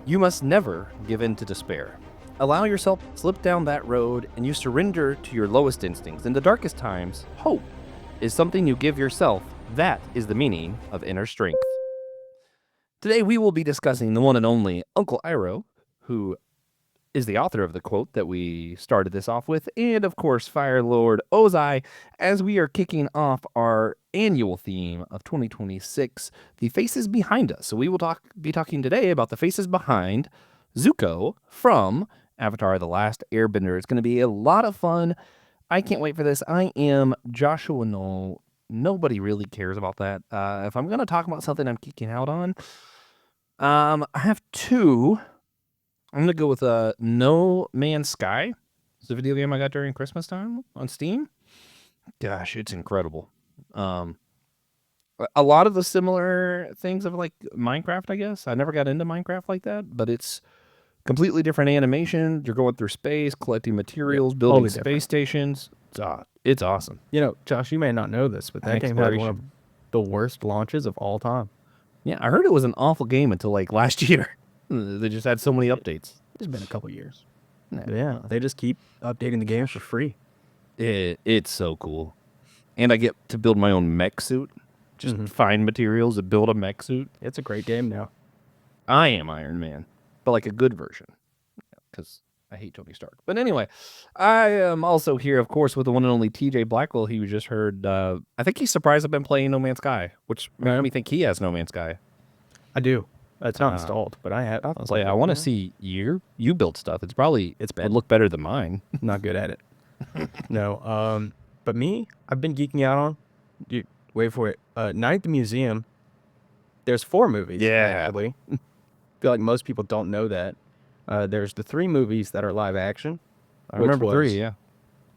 You must never give in to despair. Allow yourself to slip down that road and you surrender to your lowest instincts. In the darkest times, hope is something you give yourself. That is the meaning of inner strength. Today we will be discussing the one and only Uncle Iroh, who is the author of the quote that we started this off with, and of course Fire Lord Ozai, as we are kicking off our annual theme of 2026, the faces behind us. So we will be talking today about the faces behind Zuko from Avatar: The Last Airbender. It's going to be a lot of fun. I can't wait for this. I am Joshua Noel. Nobody really cares about that. If I'm going to talk about something I'm geeking out on, I have two. I'm going to go with No Man's Sky. It's a video game I got during Christmas time on Steam. Gosh, it's incredible. A lot of the similar things of like Minecraft, I guess. I never got into Minecraft like that, but it's completely different animation. You're going through space, collecting materials, building space stations. It's awesome. You know, Josh, you may not know this, but that game had one of the worst launches of all time. Yeah, I heard it was an awful game until like last year. They just had so many updates. It's been a couple years. Yeah, they just keep updating the games for free. It's so cool. And I get to build my own mech suit. Just find materials to build a mech suit. It's a great game now. I am Iron Man, but like a good version. Because I hate Tony Stark. But anyway, I am also here, of course, with the one and only TJ Blackwell. He just heard, I think he's surprised I've been playing No Man's Sky, which made me think he has No Man's Sky. I do. It's not installed, but I have. I was like, I want to see you build stuff. It's would look better than mine. Not good at it. No. But me, I've been geeking out on. Wait for it. Night at the Museum. There's 4 movies. Yeah. Actually. I feel like most people don't know that. There's the 3 movies that are live action. I remember 3. Yeah.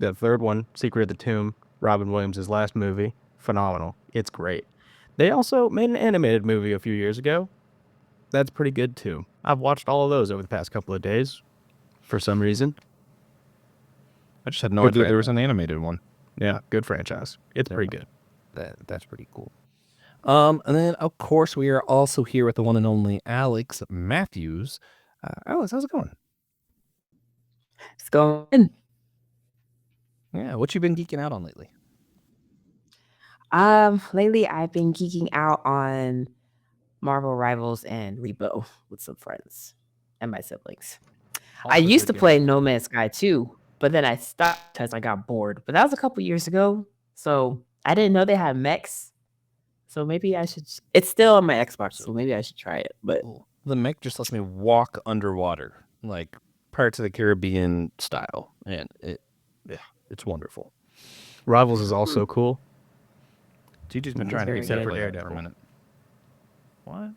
The third one, Secret of the Tomb, Robin Williams' last movie. Phenomenal. It's great. They also made an animated movie a few years ago. That's pretty good too. I've watched all of those over the past couple of days for some reason. I just had no idea there was an animated one. Yeah, good franchise. It's pretty good. That's pretty cool. And then, of course, we are also here with the one and only Alex Matthews. Alex, how's it going? It's going. Yeah, what you been geeking out on lately? Lately I've been geeking out on Marvel Rivals and Repo with some friends and my siblings. I used to play No Man's Sky too, but then I stopped because I got bored. But that was a couple years ago, so I didn't know they had mechs. So maybe I should. It's still on my Xbox, so maybe I should try it. But the mech just lets me walk underwater, like Pirates of the Caribbean style, and it's wonderful. Rivals is also cool. TJ's been trying to except for Daredevil for a minute. Why?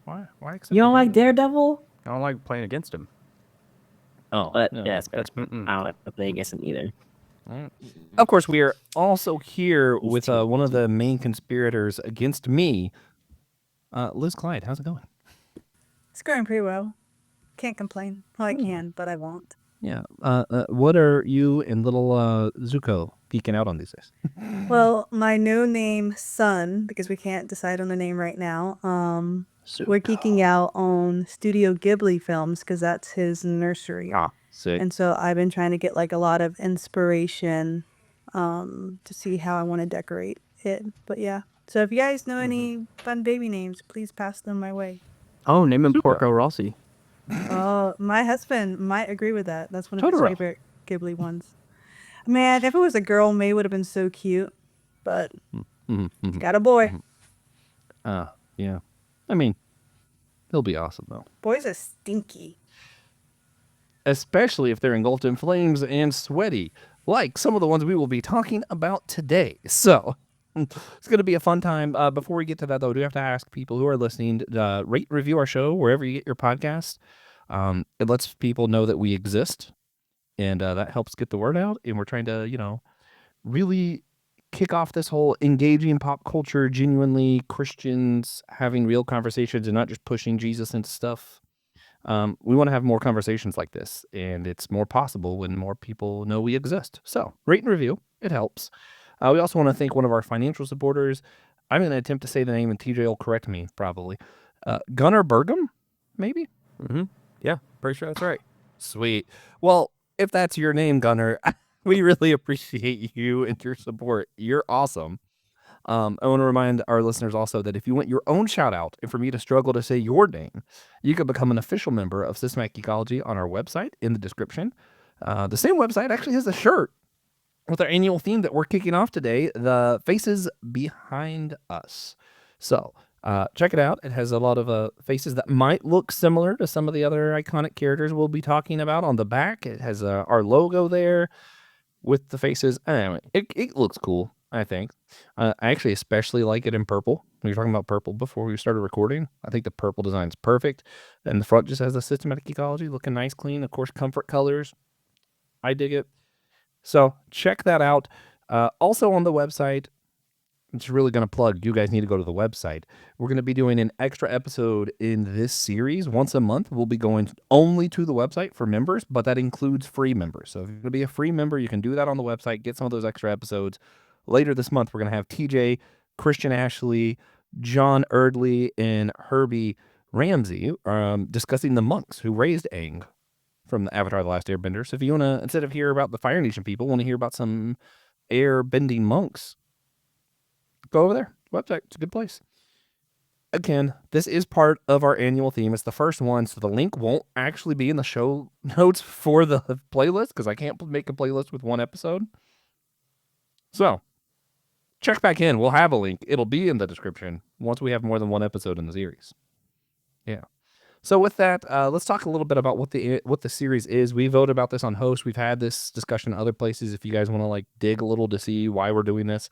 You don't like Daredevil? I don't like playing against him. Oh, but no, that's I don't like to play against him either. Of course, we are also here with one of the main conspirators against me, Liz Clyde. How's it going? It's going pretty well. Can't complain. Well, I can, but I won't. Yeah. What are you and little Zuko geeking out on these days? Well, my no-name son, because we can't decide on the name right now, we're geeking out on Studio Ghibli films because that's his nursery. Sick. And so I've been trying to get like a lot of inspiration to see how I want to decorate it. But yeah. So if you guys know any fun baby names, please pass them my way. Oh, name him Porco Rossi. Oh, my husband might agree with that. That's one of his favorite Ghibli ones. Man, if it was a girl, May would have been so cute. But got a boy. Yeah. I mean, he'll be awesome, though. Boys are stinky. Especially if they're engulfed in flames and sweaty, like some of the ones we will be talking about today. So, it's going to be a fun time. Before we get to that, though, I do have to ask people who are listening, rate and review our show wherever you get your podcasts. It lets people know that we exist, and that helps get the word out. And we're trying to, really kick off this whole engaging pop culture, genuinely Christians having real conversations and not just pushing Jesus into stuff. We want to have more conversations like this, and it's more possible when more people know we exist. So, rate and review. It helps. We also want to thank one of our financial supporters. I'm going to attempt to say the name, and TJ will correct me, probably. Gunnar Bergam, maybe? Yeah, pretty sure that's right. Sweet. Well, if that's your name, Gunner, we really appreciate you and your support. You're awesome. I want to remind our listeners also that if you want your own shout out and for me to struggle to say your name, you can become an official member of Systematic Ecology on our website in the description. The same website actually has a shirt with our annual theme that we're kicking off today, the faces behind us. So check it out. It has a lot of faces that might look similar to some of the other iconic characters we'll be talking about on the back. It has our logo there with the faces. Anyway, it looks cool, I think. I actually especially like it in purple. We were talking about purple before we started recording. I think the purple design's perfect. And the front just has the systematic ecology looking nice, clean. Of course, comfort colors. I dig it. So check that out. Also on the website, it's really going to plug. You guys need to go to the website. We're going to be doing an extra episode in this series once a month. We'll be going only to the website for members, but that includes free members. So if you're going to be a free member, you can do that on the website. Get some of those extra episodes. Later this month, we're going to have TJ, Christian Ashley, John Erdley, and Herbie Ramsey discussing the monks who raised Aang from the Avatar: The Last Airbender. So if you want to, instead of hear about the Fire Nation people, want to hear about some air-bending monks, go over there. Website. It's a good place. Again, this is part of our annual theme. It's the first one, so the link won't actually be in the show notes for the playlist because I can't make a playlist with one episode. So, check back in. We'll have a link. It'll be in the description once we have more than one episode in the series. Yeah. So with that, let's talk a little bit about what the series is. We voted about this on Host. We've had this discussion other places if you guys want to dig a little to see why we're doing this.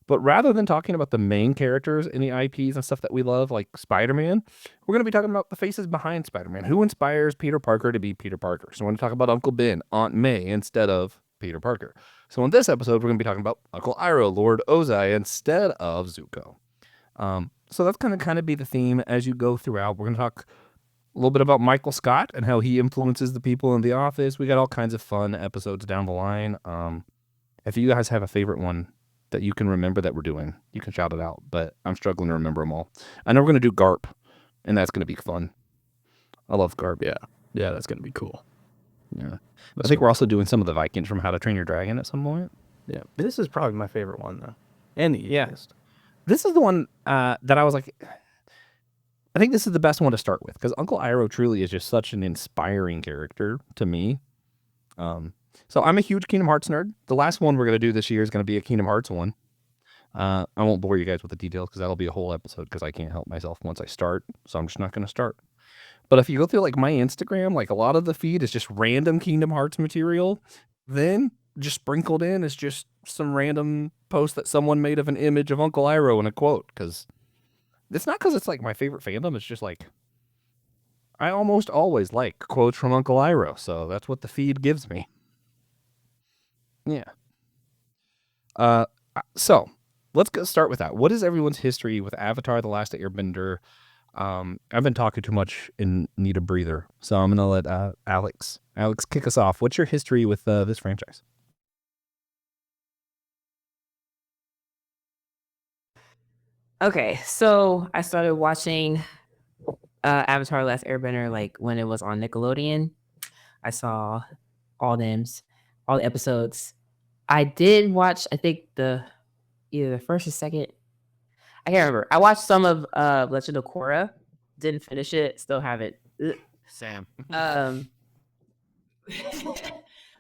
But rather than talking about the main characters in the IPs and stuff that we love, like Spider-Man, we're going to be talking about the faces behind Spider-Man. Who inspires Peter Parker to be Peter Parker? So we're going to talk about Uncle Ben, Aunt May, instead of Peter Parker. So in this episode, we're going to be talking about Uncle Iroh, Lord Ozai, instead of Zuko. So that's going to kind of be the theme as you go throughout. We're going to talk a little bit about Michael Scott and how he influences the people in the office. We got all kinds of fun episodes down the line. If you guys have a favorite one that you can remember that we're doing, you can shout it out, but I'm struggling to remember them all. I know we're going to do Garp, and that's going to be fun. I love Garp. Yeah, that's going to be cool. Yeah. I think we're also doing some of the Vikings from How to Train Your Dragon at some point. Yeah. This is probably my favorite one, though. And the easiest. This is the one that I was like, I think this is the best one to start with because Uncle Iroh truly is just such an inspiring character to me. So I'm a huge Kingdom Hearts nerd. The last one we're going to do this year is going to be a Kingdom Hearts one. I won't bore you guys with the details because that'll be a whole episode because I can't help myself once I start. So I'm just not going to start. But if you go through my Instagram, a lot of the feed is just random Kingdom Hearts material. Then just sprinkled in is just some random post that someone made of an image of Uncle Iroh and a quote. Because it's not because it's my favorite fandom. It's just I almost always like quotes from Uncle Iroh. So that's what the feed gives me. Yeah. So let's start with that. What is everyone's history with Avatar: The Last Airbender? I've been talking too much and need a breather, so I'm gonna let Alex kick us off. What's your history with this franchise? Okay, so I started watching Avatar: Last Airbender when it was on Nickelodeon. I saw all the episodes. I did watch, I think either the first or second. I can't remember. I watched some of Legend of Korra. Didn't finish it. Still haven't. Sam. I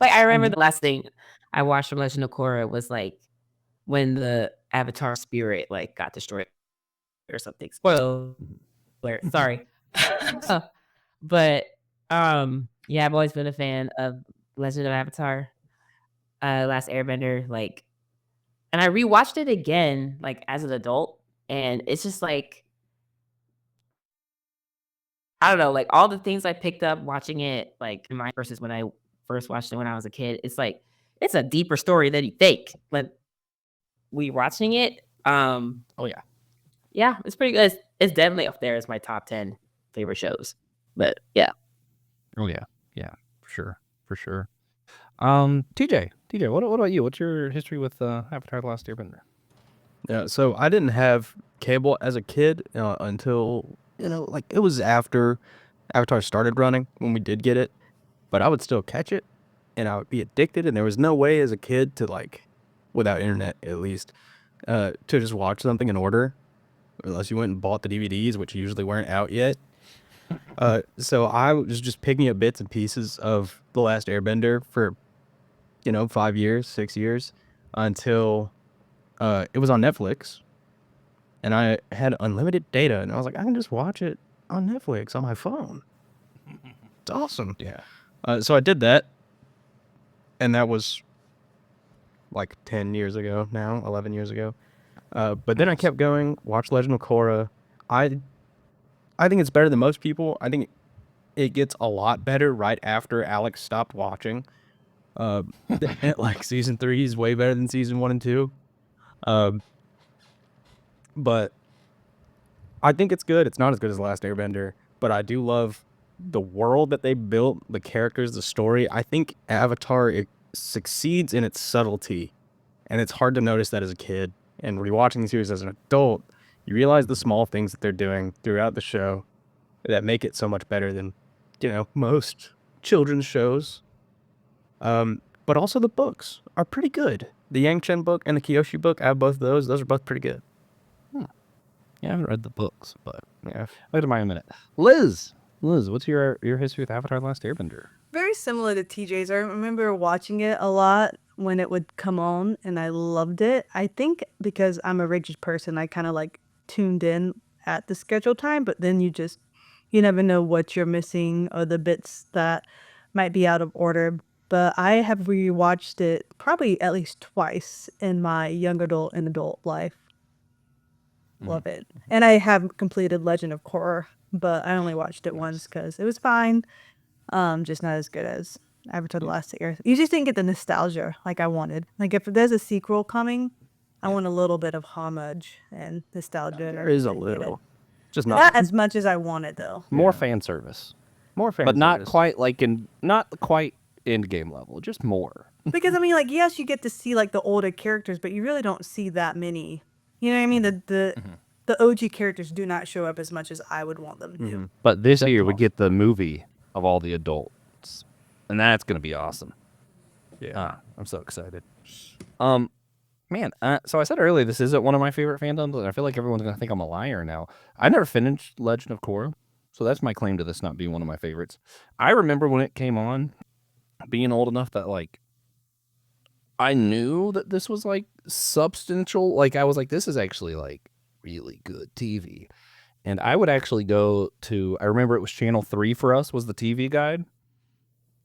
remember the last thing I watched from Legend of Korra was when the Avatar spirit got destroyed or something. Spoiler. Sorry. But yeah, I've always been a fan of Legend of Avatar, Last Airbender. And I rewatched it again as an adult, and it's just I don't know, all the things I picked up watching it in my versus when I first watched it when I was a kid. It's it's a deeper story than you think. Watching it, oh yeah, it's pretty good. It's definitely up there as my top 10 favorite shows. But yeah. Oh yeah, for sure. TJ, what about you? What's your history with Avatar: The Last Airbender? Yeah, so I didn't have cable as a kid until it was after Avatar started running when we did get it, but I would still catch it, and I would be addicted, and there was no way as a kid to, like, without internet at least, to just watch something in order, unless you went and bought the DVDs, which usually weren't out yet. So I was just picking up bits and pieces of The Last Airbender for, 5 years, 6 years, until it was on Netflix, and I had unlimited data, and I was like, I can just watch it on Netflix on my phone. It's awesome. Yeah. So I did that, and that was like 10 years ago now, 11 years ago. But then I kept going, watched Legend of Korra. I think it's better than most people. I think it gets a lot better right after Alex stopped watching. Like season 3 is way better than season 1 and 2. But I think it's good. It's not as good as Last Airbender, but I do love the world that they built, the characters, the story. I think Avatar, it succeeds in its subtlety, and it's hard to notice that as a kid. And rewatching the series as an adult, you realize the small things that they're doing throughout the show that make it so much better than, most children's shows. But also the books are pretty good. The Yang Chen book and the Kyoshi book, I have both of those. Those are both pretty good. Yeah, I haven't read the books, but Yeah. I'll get to mine in a minute. Liz, what's your history with Avatar: The Last Airbender? Very similar to TJ's. I remember watching it a lot when it would come on, and I loved it. I think because I'm a rigid person, I kind of like tuned in at the scheduled time, but then you never know what you're missing or the bits that might be out of order. But I have rewatched it probably at least twice in my young adult and adult life. Love it. And I have completed Legend of Korra, but I only watched it once because it was fine. Just not as good as Avatar: The Last Airbender. You just didn't get the nostalgia like I wanted. Like if there's a sequel coming, I want a little bit of homage and nostalgia. There is a and get it. little. Just Not as much as I wanted though. More fan service, more fan but not service. quite end game level. Just more. Because I mean, like, yes, you get to see like the older characters, but you really don't see that many. You know what I mean? The OG characters do not show up as much as I would want them to. But this year we get the movie of all the adults, and that's gonna be awesome. Yeah. I'm so excited. Man, so I said earlier this isn't one of my favorite fandoms, and I feel like everyone's gonna think I'm a liar now. I never finished Legend of Korra, so that's my claim to this not being one of my favorites. I remember when it came on, being old enough that like I knew that this was like substantial. Like I was like, this is actually like really good TV. And I would actually go to, I remember it was Channel 3 for us was the TV guide,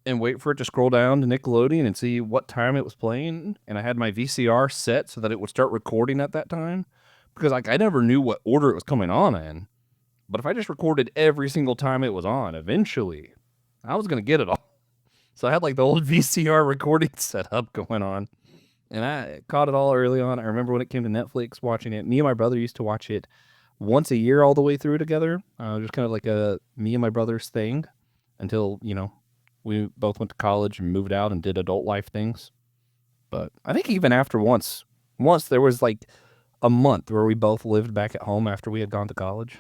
and wait for it to scroll down to Nickelodeon and see what time it was playing. And I had my VCR set so that it would start recording at that time, because like I never knew what order it was coming on in. But if I just recorded every single time it was on, eventually I was going to get it all. So I had like the old VCR recording setup going on, and I caught it all early on. I remember when it came to Netflix, watching it. Me and my brother used to watch it once a year all the way through together. Just kind of like a me and my brother's thing until, we both went to college and moved out and did adult life things. But I think even after once there was like a month where we both lived back at home after we had gone to college.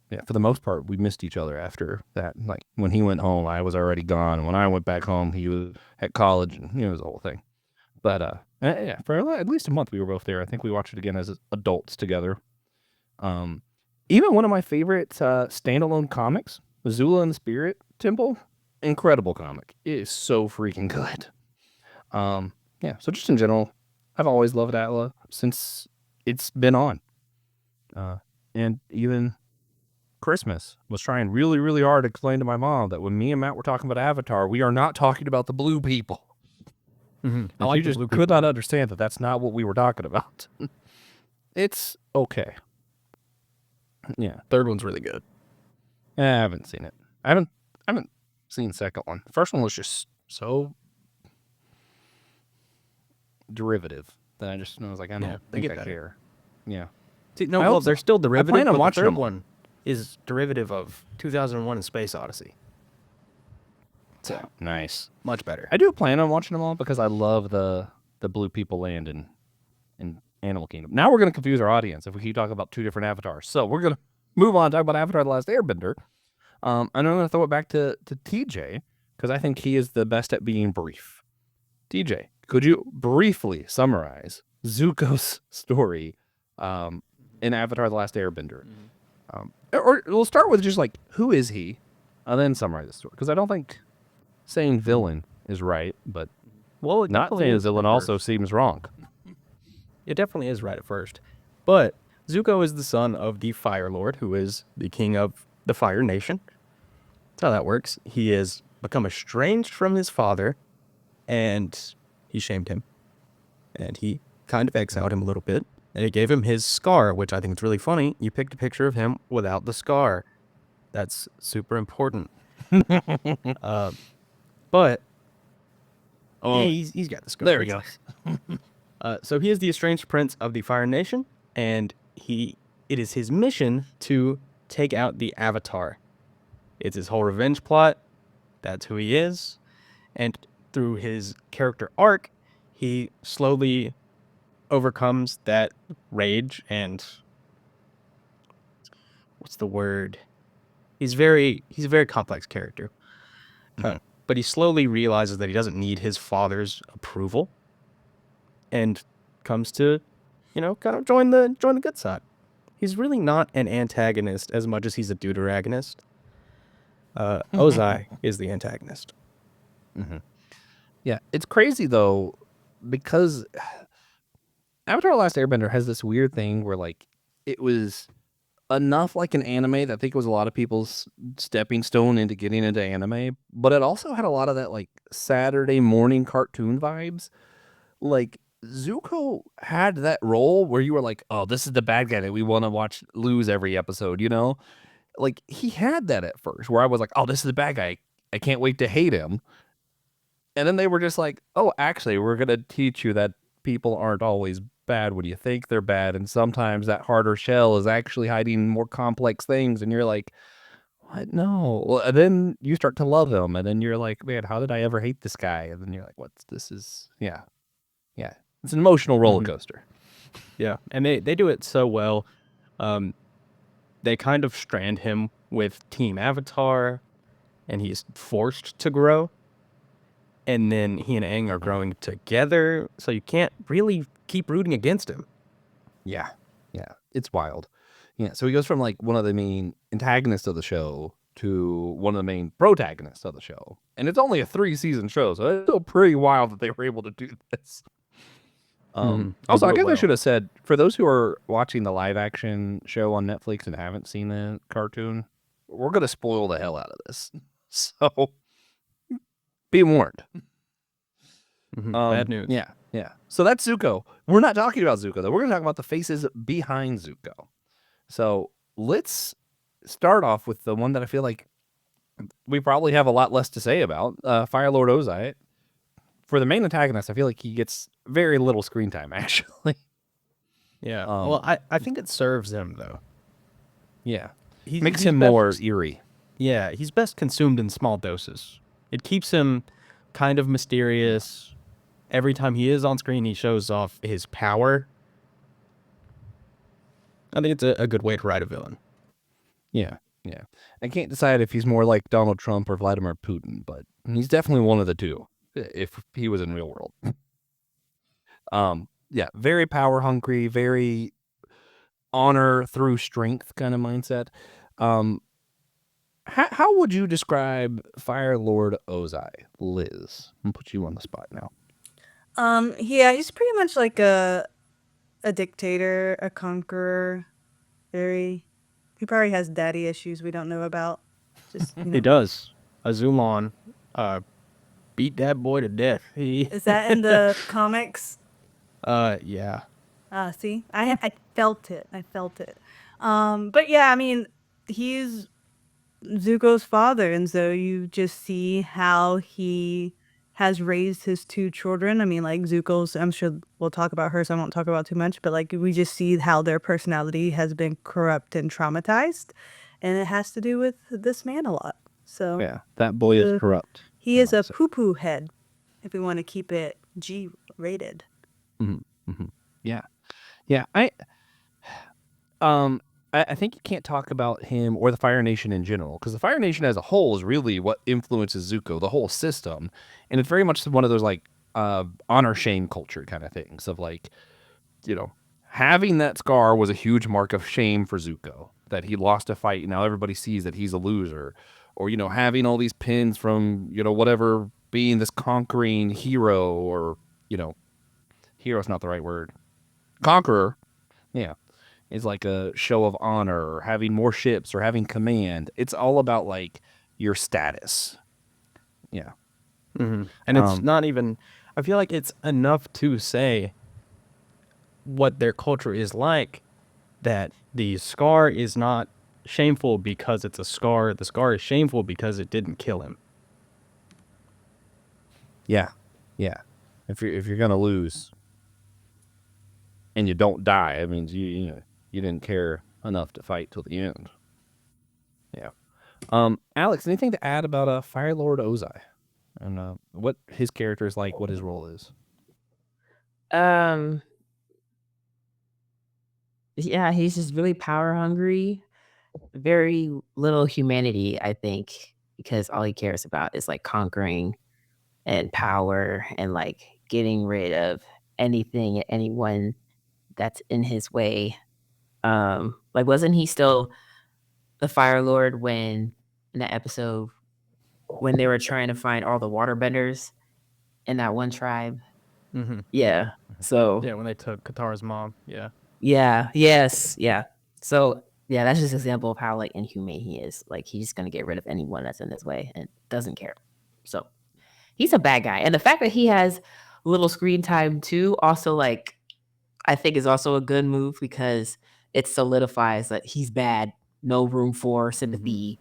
Yeah, for the most part, we missed each other after that. Like when he went home, I was already gone. And when I went back home, he was at college, and it was the whole thing. But yeah, for at least a month, we were both there. I think we watched it again as adults together. Even one of my favorite standalone comics, Azula and the Spirit Temple, incredible comic. It is so freaking good. Yeah, so just in general, I've always loved Atla since it's been on. And even Christmas was trying really, really hard to explain to my mom that when me and Matt were talking about Avatar, we are not talking about the blue people. And she just could not understand that that's not what we were talking about. It's okay. Yeah, Third one's really good. I haven't seen it. I haven't seen the second one. The first one was just so derivative that I was like, I don't they think get I better. care. Yeah. See, no, I well, hope they're so. still derivative, plan on but the watching third them. one is derivative of 2001 and Space Odyssey. So, Nice. much better. I do plan on watching them all because I love the blue people land in Animal Kingdom. Now we're going to confuse our audience if we keep talking about two different avatars. So we're going to move on and talk about Avatar: The Last Airbender. And I'm going to throw it back to TJ because I think he is the best at being brief. TJ, could you briefly summarize Zuko's story in Avatar: The Last Airbender? Or we'll start with just like, who is he? And then summarize the story. Because I don't think saying villain is right, but Well, it not definitely saying is villain at also first. seems wrong. It definitely is right at first. But Zuko is the son of the Fire Lord, who is the king of the Fire Nation. That's how that works. He has become estranged from his father, and he shamed him. And he kind of exiled him a little bit. And it gave him his scar, which I think is really funny. You picked a picture of him without the scar. That's super important. But Oh, yeah, he's got the scar. there we It's go. nice. So he is the estranged prince of the Fire Nation, and it is his mission to take out the Avatar. It's his whole revenge plot. That's who he is. And through his character arc, he slowly overcomes that rage and what's the word? He's a very complex character. But he slowly realizes that he doesn't need his father's approval and comes to, kind of join the good side. He's really not an antagonist as much as he's a deuteragonist. Ozai is the antagonist. Yeah, it's crazy though, because Avatar: The Last Airbender has this weird thing where like it was enough like an anime that I think it was a lot of people's stepping stone into getting into anime, but it also had a lot of that like Saturday morning cartoon vibes. Like Zuko had that role where you were like, oh, this is the bad guy that we want to watch lose every episode, Like he had that at first where I was like, oh, this is the bad guy. I can't wait to hate him. And then they were just like, oh, actually, we're going to teach you that people aren't always bad when you think they're bad. And sometimes that harder shell is actually hiding more complex things. And you're like, what? No. Well, and then you start to love him. And then you're like, man, how did I ever hate this guy? And then you're like, what's this is? Yeah. Yeah. It's an emotional roller coaster. Yeah. And they do it so well. They kind of strand him with Team Avatar, and he's forced to grow. And then he and Aang are growing together, so you can't really keep rooting against him. Yeah. Yeah. It's wild. Yeah. So he goes from like one of the main antagonists of the show to one of the main protagonists of the show. And it's only a 3-season show, so it's still pretty wild that they were able to do this. Also, I guess I should have said, for those who are watching the live action show on Netflix and haven't seen the cartoon, we're going to spoil the hell out of this. So be warned. Bad news. Yeah, yeah. So that's Zuko. We're not talking about Zuko, though. We're going to talk about the faces behind Zuko. So let's start off with the one that I feel like we probably have a lot less to say about, Fire Lord Ozai. For the main antagonist, I feel like he gets very little screen time, actually. Yeah. Well, I think it serves him, though. Yeah. He's Makes him more eerie. Yeah, he's best consumed in small doses. It keeps him kind of mysterious. Every time he is on screen, he shows off his power. I think it's a good way to write a villain. Yeah, yeah. I can't decide if he's more like Donald Trump or Vladimir Putin, but he's definitely one of the two, if he was in real world. Yeah, very power hungry, very honor through strength kind of mindset. How would you describe Fire Lord Ozai, Liz? I'm gonna put you on the spot now. Yeah, he's pretty much like a dictator, a conqueror. He probably has daddy issues we don't know about. Just He does. Azulon beat that boy to death. Is that in the comics? Yeah. See, I felt it. But yeah, I mean, he's Zuko's father, and so you just see how he has raised his two children. I mean, like Zuko's, I'm sure we'll talk about her, so I won't talk about too much, but like we just see how their personality has been corrupt and traumatized, and it has to do with this man a lot. So Yeah, that boy is corrupt. he is a poo-poo head, if we want to keep it G-rated. Yeah, yeah. I think you can't talk about him or the Fire Nation in general, because the Fire Nation as a whole is really what influences Zuko, the whole system, and it's very much one of those like honor shame culture kind of things of like, having that scar was a huge mark of shame for Zuko, that he lost a fight and now everybody sees that he's a loser, or having all these pins from whatever, being this conquering hero, or hero's not the right word, conqueror, yeah. Is like a show of honor, or having more ships, or having command. It's all about like your status. Yeah. And it's not even, I feel like it's enough to say what their culture is like, that the scar is not shameful because it's a scar. The scar is shameful because it didn't kill him. Yeah. Yeah. If you're gonna lose and you don't die, it means you didn't care enough to fight till the end. Yeah. Alex, anything to add about Fire Lord Ozai and what his character is like, what his role is? Yeah, he's just really power hungry. Very little humanity, I think, because all he cares about is like conquering and power and like getting rid of anything and anyone that's in his way. Like wasn't he still the Fire Lord when in that episode when they were trying to find all the waterbenders in that one tribe? Mm-hmm. Yeah. So Yeah, when they took Katara's mom. Yeah. yeah, yes, yeah. So yeah, that's just an example of how like inhumane he is. Like he's gonna get rid of anyone that's in his way and doesn't care. So he's a bad guy. And the fact that he has little screen time too, also like I think is also a good move because it solidifies that he's bad. No room for sympathy,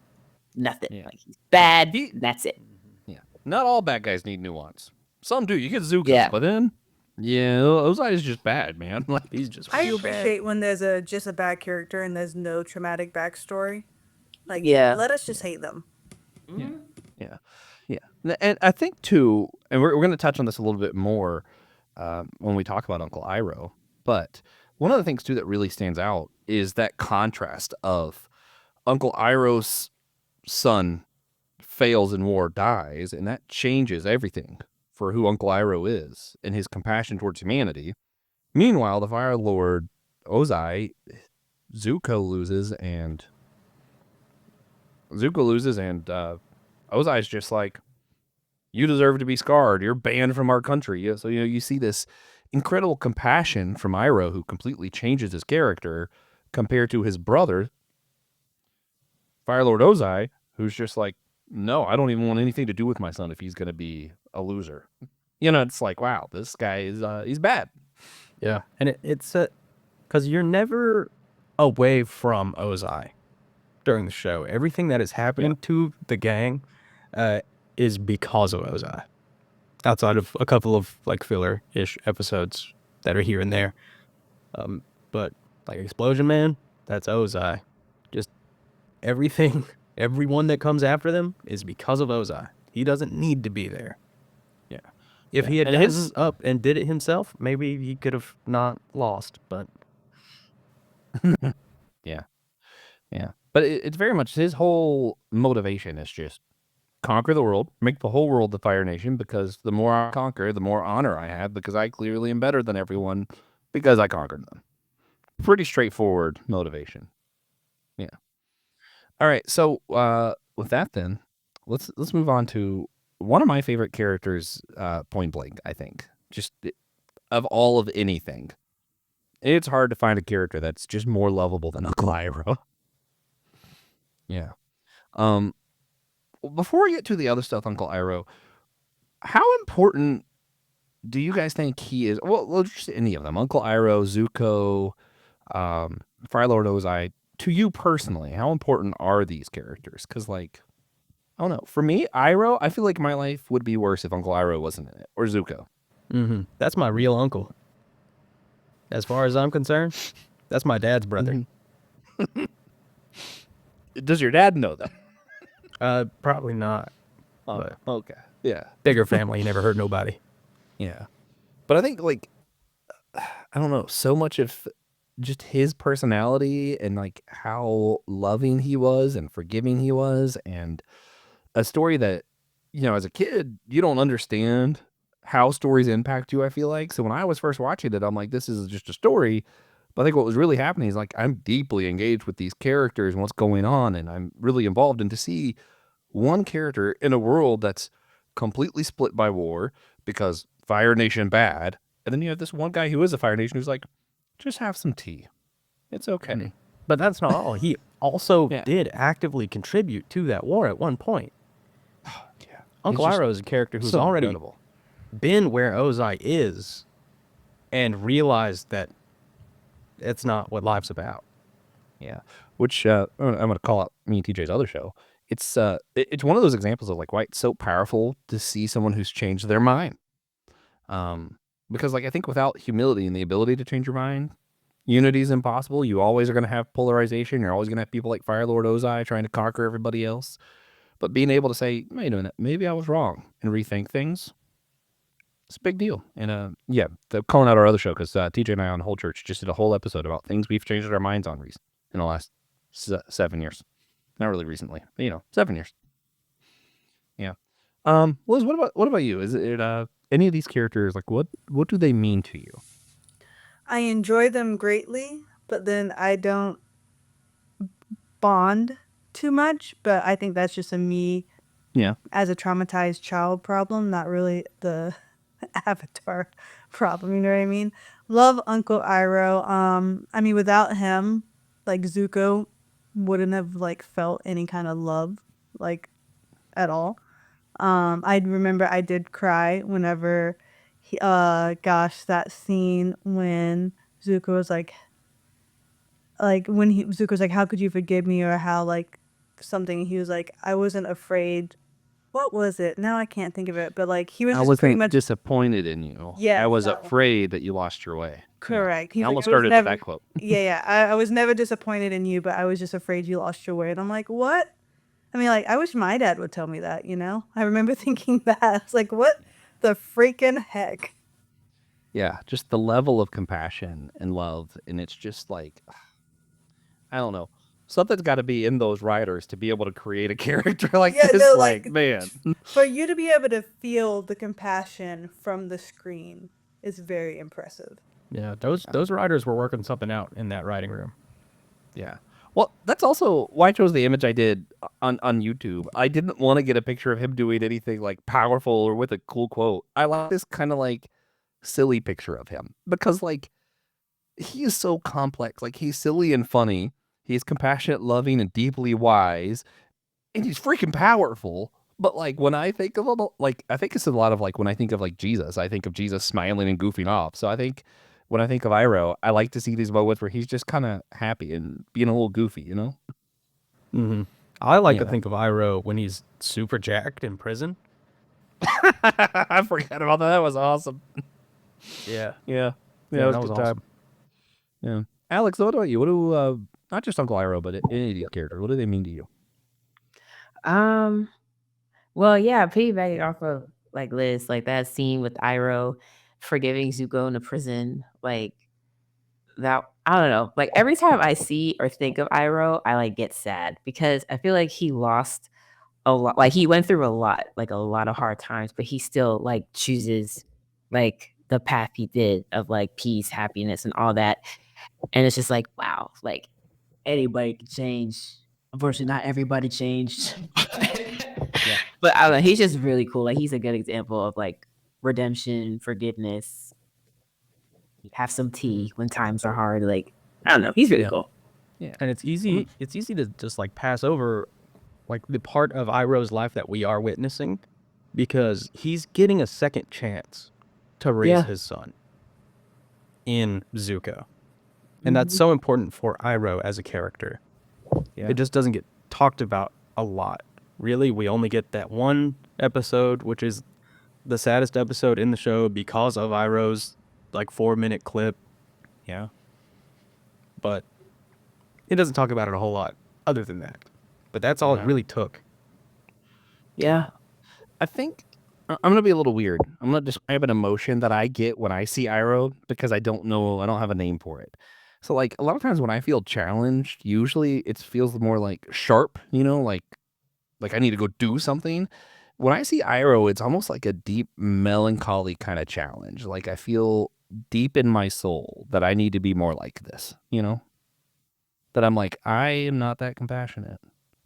nothing. Yeah. Like he's bad. That's it. Yeah. Not all bad guys need nuance. Some do. You get Zuko, Yeah. but then Ozai is just bad, man. Like he's just I real bad. appreciate when there's just a bad character and there's no traumatic backstory. Like, Yeah. let us just hate them. Yeah. And I think too, and we're going to touch on this a little bit more when we talk about Uncle Iroh, but one of the things too that really stands out is that contrast of Uncle Iroh's son fails in war, dies, and that changes everything for who Uncle Iroh is and his compassion towards humanity. Meanwhile, the Fire Lord Ozai, Zuko loses, and Ozai's just like, you deserve to be scarred. You're banned from our country. So you see this incredible compassion from Iroh, who completely changes his character compared to his brother, Fire Lord Ozai, who's just like, no, I don't even want anything to do with my son if he's going to be a loser. It's like, wow, this guy is he's bad. Yeah. And it's because you're never away from Ozai during the show. Everything that is happening to the gang is because of Ozai. Outside of a couple of like filler-ish episodes that are here and there. But like Explosion Man, that's Ozai. Just everyone that comes after them is because of Ozai. He doesn't need to be there. Yeah. If he had risen up and did it himself, maybe he could have not lost, but Yeah. But it's very much his whole motivation is just conquer the world, make the whole world the Fire Nation, because the more I conquer, the more honor I have, because I clearly am better than everyone because I conquered them. Pretty straightforward motivation. Yeah. All right. So with that, then let's move on to one of my favorite characters, point blank. I think just of all of anything, it's hard to find a character that's just more lovable than Uncle Iroh. Yeah. Before we get to the other stuff, Uncle Iroh, how important do you guys think he is? Well, just any of them, Uncle Iroh, Zuko, Fire Lord Ozai. To you personally, how important are these characters? Because, like, I don't know. For me, Iroh, I feel like my life would be worse if Uncle Iroh wasn't in it, or Zuko. That's my real uncle. As far as I'm concerned, that's my dad's brother. Does your dad know that? Probably not. But okay. Yeah. Bigger family, you never hurt nobody. Yeah. But I think, like, I don't know, so much of just his personality and like how loving he was and forgiving he was, and a story that, as a kid, you don't understand how stories impact you, I feel like. So when I was first watching it, I'm like, this is just a story. But I think what was really happening is like I'm deeply engaged with these characters and what's going on, and I'm really involved. And to see one character in a world that's completely split by war because Fire Nation bad, and then you have this one guy who is a Fire Nation who's like, just have some tea. It's okay. But that's not all. He also Yeah. did actively contribute to that war at one point. Yeah. Uncle He's just Iroh is a character who's so already incredible. been where Ozai is and realized that it's not what life's about. Yeah, which I'm going to call out me and TJ's other show. It's one of those examples of like why it's so powerful to see someone who's changed their mind. Because like I think without humility and the ability to change your mind, unity is impossible. You always are going to have polarization. You're always going to have people like Fire Lord Ozai trying to conquer everybody else. But being able to say, wait a minute, maybe I was wrong, and rethink things, it's a big deal. And calling out our other show because TJ and I on Whole Church just did a whole episode about things we've changed our minds on in the last 7 years. Not really recently, but 7 years. Yeah. Liz, what about you? Is it any of these characters, like what do they mean to you? I enjoy them greatly, but then I don't bond too much. But I think that's just a me as a traumatized child problem, not really the Avatar problem. You know what I mean? Love Uncle Iroh. I mean, without him, like Zuko wouldn't have like felt any kind of love, like at all. I remember I did cry whenever that scene when Zuko was like Zuko was like, how could you forgive me? Or how like something, he was like, I wasn't afraid. What was it? Now I can't think of it, but like he was I just pretty wasn't much disappointed in you. Yeah, I was that one. afraid that you lost your way. Correct. He's I like, almost I was started with never, that quote. yeah. I was never disappointed in you, but I was just afraid you lost your way. And I'm like, what? I mean, like, I wish my dad would tell me that, I remember thinking that. I was like, what the freaking heck? Yeah, just the level of compassion and love, and it's just like, I don't know. Something's got to be in those writers to be able to create a character like Yeah, this. no, Like, like, man. For you to be able to feel the compassion from the screen is very impressive. Yeah, those writers were working something out in that writing room. Yeah. Well, that's also why I chose the image I did on YouTube. I didn't want to get a picture of him doing anything like powerful or with a cool quote. I like this kind of like silly picture of him because like he is so complex. Like he's silly and funny. He's compassionate, loving, and deeply wise, and he's freaking powerful. But like when I think of him, like I think it's a lot of like when I think of like Jesus, I think of Jesus smiling and goofing off. So I think when I think of Iroh, I like to see these moments where he's just kind of happy and being a little goofy, Mm-hmm. I like to Yeah. think of Iroh when he's super jacked in prison. I forgot about that. That was awesome. Yeah. Yeah, it was a good awesome. time. Yeah, Alex, what about you? What do not just Uncle Iroh, but any of these characters? What do they mean to you? Well, yeah, piggybacking off of like Liz, like that scene with Iroh forgiving Zuko in the prison, like that. I don't know. Like every time I see or think of Iroh, I like get sad because I feel like he lost a lot. Like he went through a lot, like a lot of hard times, but he still like chooses like the path he did of like peace, happiness, and all that. And it's just like, wow, like anybody can change. Unfortunately, not everybody changed. Yeah. But I don't know, he's just really cool. Like he's a good example of like redemption, forgiveness. Have some tea when times are hard. Like I don't know, he's really Yeah. cool. Yeah, And it's easy to just like pass over like the part of Iroh's life that we are witnessing because he's getting a second chance to raise Yeah. his son in Zuko. And that's so important for Iroh as a character. Yeah. It just doesn't get talked about a lot. Really, we only get that one episode, which is the saddest episode in the show because of Iroh's like 4-minute clip. Yeah. But it doesn't talk about it a whole lot other than that. But that's all it really took. Yeah. I think I'm gonna be a little weird. I'm gonna describe an emotion that I get when I see Iroh because I don't have a name for it. So like a lot of times when I feel challenged, usually it feels more like sharp, you know, like I need to go do something. When I see Iroh, it's almost like a deep melancholy kind of challenge. Like I feel deep in my soul that I need to be more like this, you know? That I'm like, I am not that compassionate.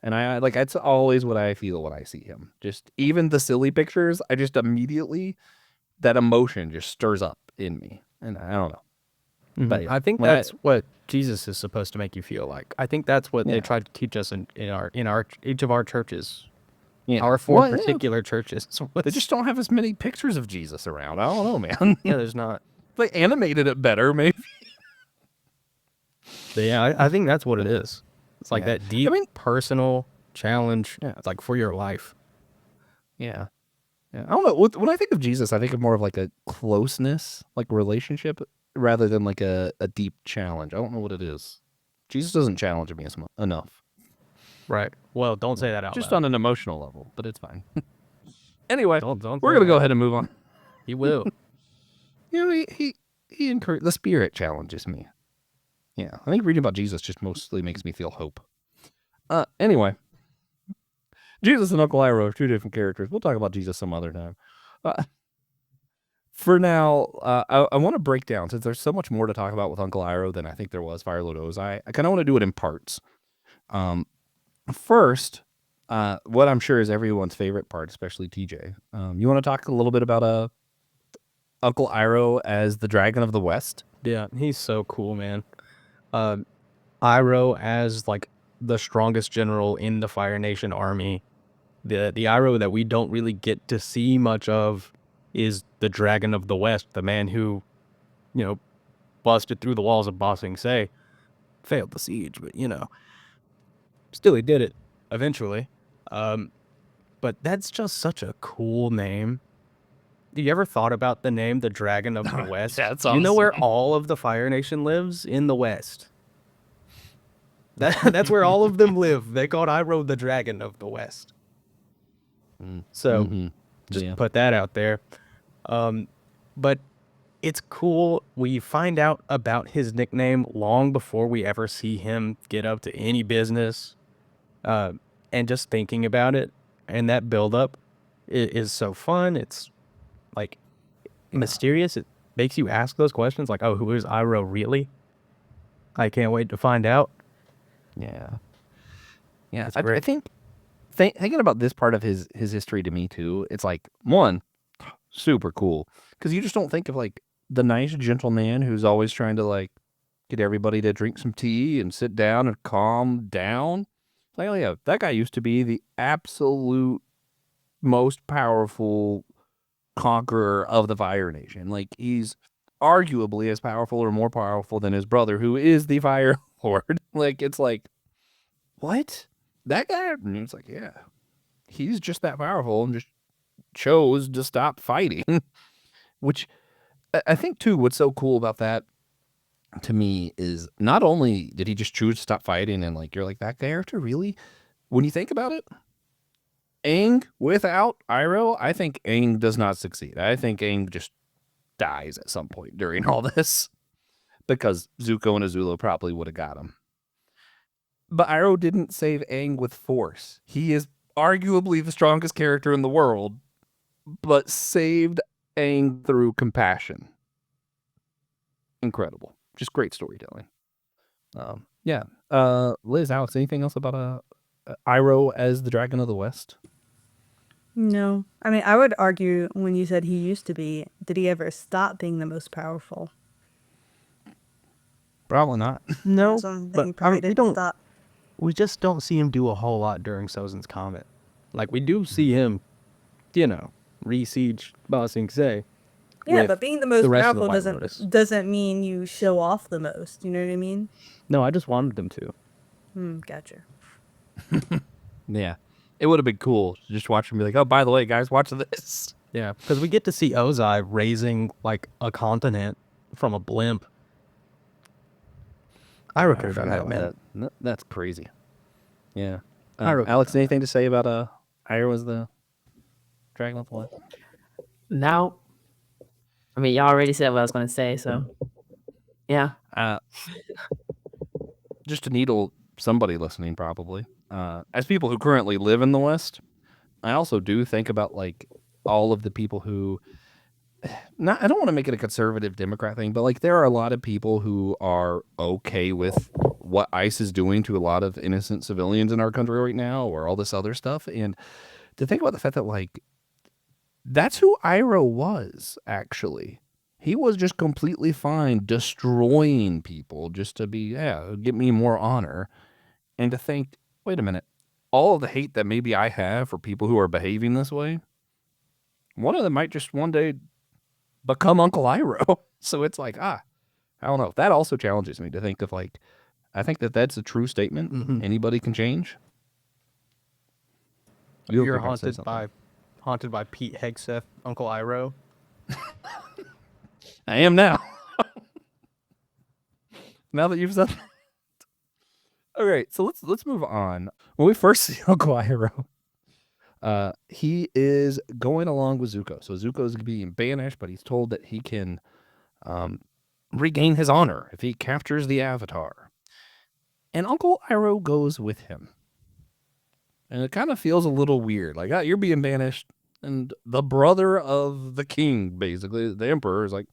And I like that's always what I feel when I see him. Just even the silly pictures, I just immediately that emotion just stirs up in me. And I don't know. But yeah, I think when that's what Jesus is supposed to make you feel like. I think that's what Yeah. they try to teach us in our each of our churches. yeah. Our four Well, yeah, particular churches. they just don't have as many pictures of Jesus around. I don't know, man. yeah, there's not. They animated it better, maybe. But yeah, I think that's what it is. It's like Yeah. that deep, personal challenge. Yeah. It's like for your life. Yeah. Yeah. I don't know. When I think of Jesus, I think of more of like a closeness, like relationship, rather than like a deep challenge. I don't know what it is. Jesus doesn't challenge me enough. Right. Well, don't say that out Just loud. on an emotional level, but it's fine. Anyway, Don't we're say going to go that. ahead and move on. He will. You know, he encouraged, the Spirit challenges me. Yeah. I think reading about Jesus just mostly makes me feel hope. Anyway. Jesus and Uncle Iroh are two different characters. We'll talk about Jesus some other time. For now, I want to break down, since there's so much more to talk about with Uncle Iroh than I think there was Firelord Ozai. I kind of want to do it in parts. First, what I'm sure is everyone's favorite part, especially TJ. You want to talk a little bit about Uncle Iroh as the Dragon of the West? Yeah, he's so cool, man. Iroh as like the strongest general in the Fire Nation army. The Iroh that we don't really get to see much of is the Dragon of the West, the man who, busted through the walls of Ba Sing Se. Failed the siege, but still he did it eventually. But that's just such a cool name. You ever thought about the name, the Dragon of the West? That's You know awesome. where all of the Fire Nation lives? In the West. That's where all of them live. They called Iroh the Dragon of the West. So just put that out there. But it's cool. We find out about his nickname long before we ever see him get up to any business. And just thinking about it and that build-up is so fun. It's like mysterious. It makes you ask those questions like, oh, who is Iroh really? I can't wait to find out. Yeah. Yeah. That's I great. think thinking about this part of his history to me too, it's like, one, super cool. Because you just don't think of like the nice, gentle man who's always trying to like get everybody to drink some tea and sit down and calm down. Like, oh yeah, that guy used to be the absolute most powerful conqueror of the Fire Nation. Like, he's arguably as powerful or more powerful than his brother, who is the Fire Lord. Like, it's like, what? That guy? And it's like, yeah, he's just that powerful and just chose to stop fighting. Which I think, too, what's so cool about that to me is not only did he just choose to stop fighting and like, you're like, that character really? When you think about it, Aang without Iroh, I think Aang does not succeed. I think Aang just dies at some point during all this because Zuko and Azula probably would have got him. But Iroh didn't save Aang with force. He is arguably the strongest character in the world, but saved Aang through compassion. Incredible. Just great storytelling. Yeah. Liz, Alex, anything else about Iroh as the Dragon of the West? No. I mean, I would argue when you said he used to be, did he ever stop being the most powerful? Probably not. No, Something but probably we didn't don't. stop. We just don't see him do a whole lot during Sozin's Comet. Like, we do see him, re-siege Ba Sing Se. Yeah, with but being the most the rest of the powerful White Lotus. doesn't mean you show off the most. You know what I mean? No, I just wanted them to. Gotcha. Yeah. It would have been cool to just watch him be like, oh, by the way, guys, watch this. Yeah, because we get to see Ozai raising, like, a continent from a blimp. Iroh could have done that, man. That's crazy. Yeah. Iroh Alex, anything to say about Iroh as the Dragon of the West? Now, I mean, y'all already said what I was going to say, so Yeah. Just to needle somebody listening, probably. As people who currently live in the West, I also do think about like all of the people who. I don't want to make it a conservative Democrat thing, but like there are a lot of people who are okay with what ICE is doing to a lot of innocent civilians in our country right now, or all this other stuff, and to think about the fact that like that's who Iroh was actually. He was just completely fine destroying people just to get me more honor. And to think, wait a minute, all of the hate that maybe I have for people who are behaving this way, one of them might just one day become Uncle Iroh. So it's like, I don't know. That also challenges me to think of like, I think that that's a true statement. Mhm. Anybody can change. You're haunted by Pete Hegseth, Uncle Iroh. I am now. Now that you've said that. All right, so let's move on. When we first see Uncle Iroh, he is going along with Zuko. So Zuko is being banished, but he's told that he can regain his honor if he captures the Avatar. And Uncle Iroh goes with him. And it kind of feels a little weird. Like, you're being banished, and the brother of the king, basically, the emperor, is like,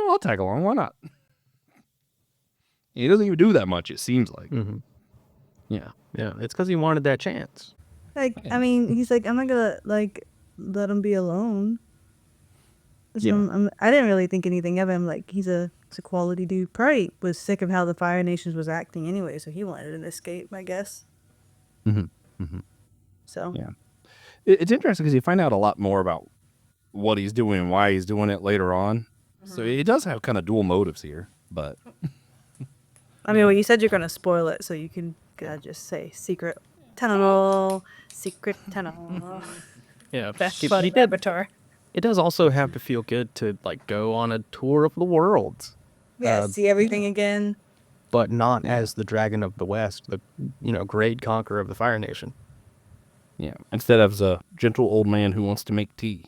I'll tag along. Why not? He doesn't even do that much, it seems like. Mm-hmm. Yeah. Yeah, it's because he wanted that chance. Like, I mean, he's like, I'm not gonna like let him be alone. So Yeah. I didn't really think anything of him. Like, he's a quality dude. Probably was sick of how the Fire Nations was acting anyway, so he wanted an escape, I guess. Mm-hmm. Mm-hmm. So Yeah. It's interesting because you find out a lot more about what he's doing and why he's doing it later on. So he does have kind of dual motives here, but I mean, well, you said you're gonna spoil it, so you can just say secret tunnel. Yeah, Best he bud did. Avatar. It does also have to feel good to like go on a tour of the world, Yeah, see everything again. but not as the Dragon of the West, the great conqueror of the Fire Nation. yeah, instead of the gentle old man who wants to make tea.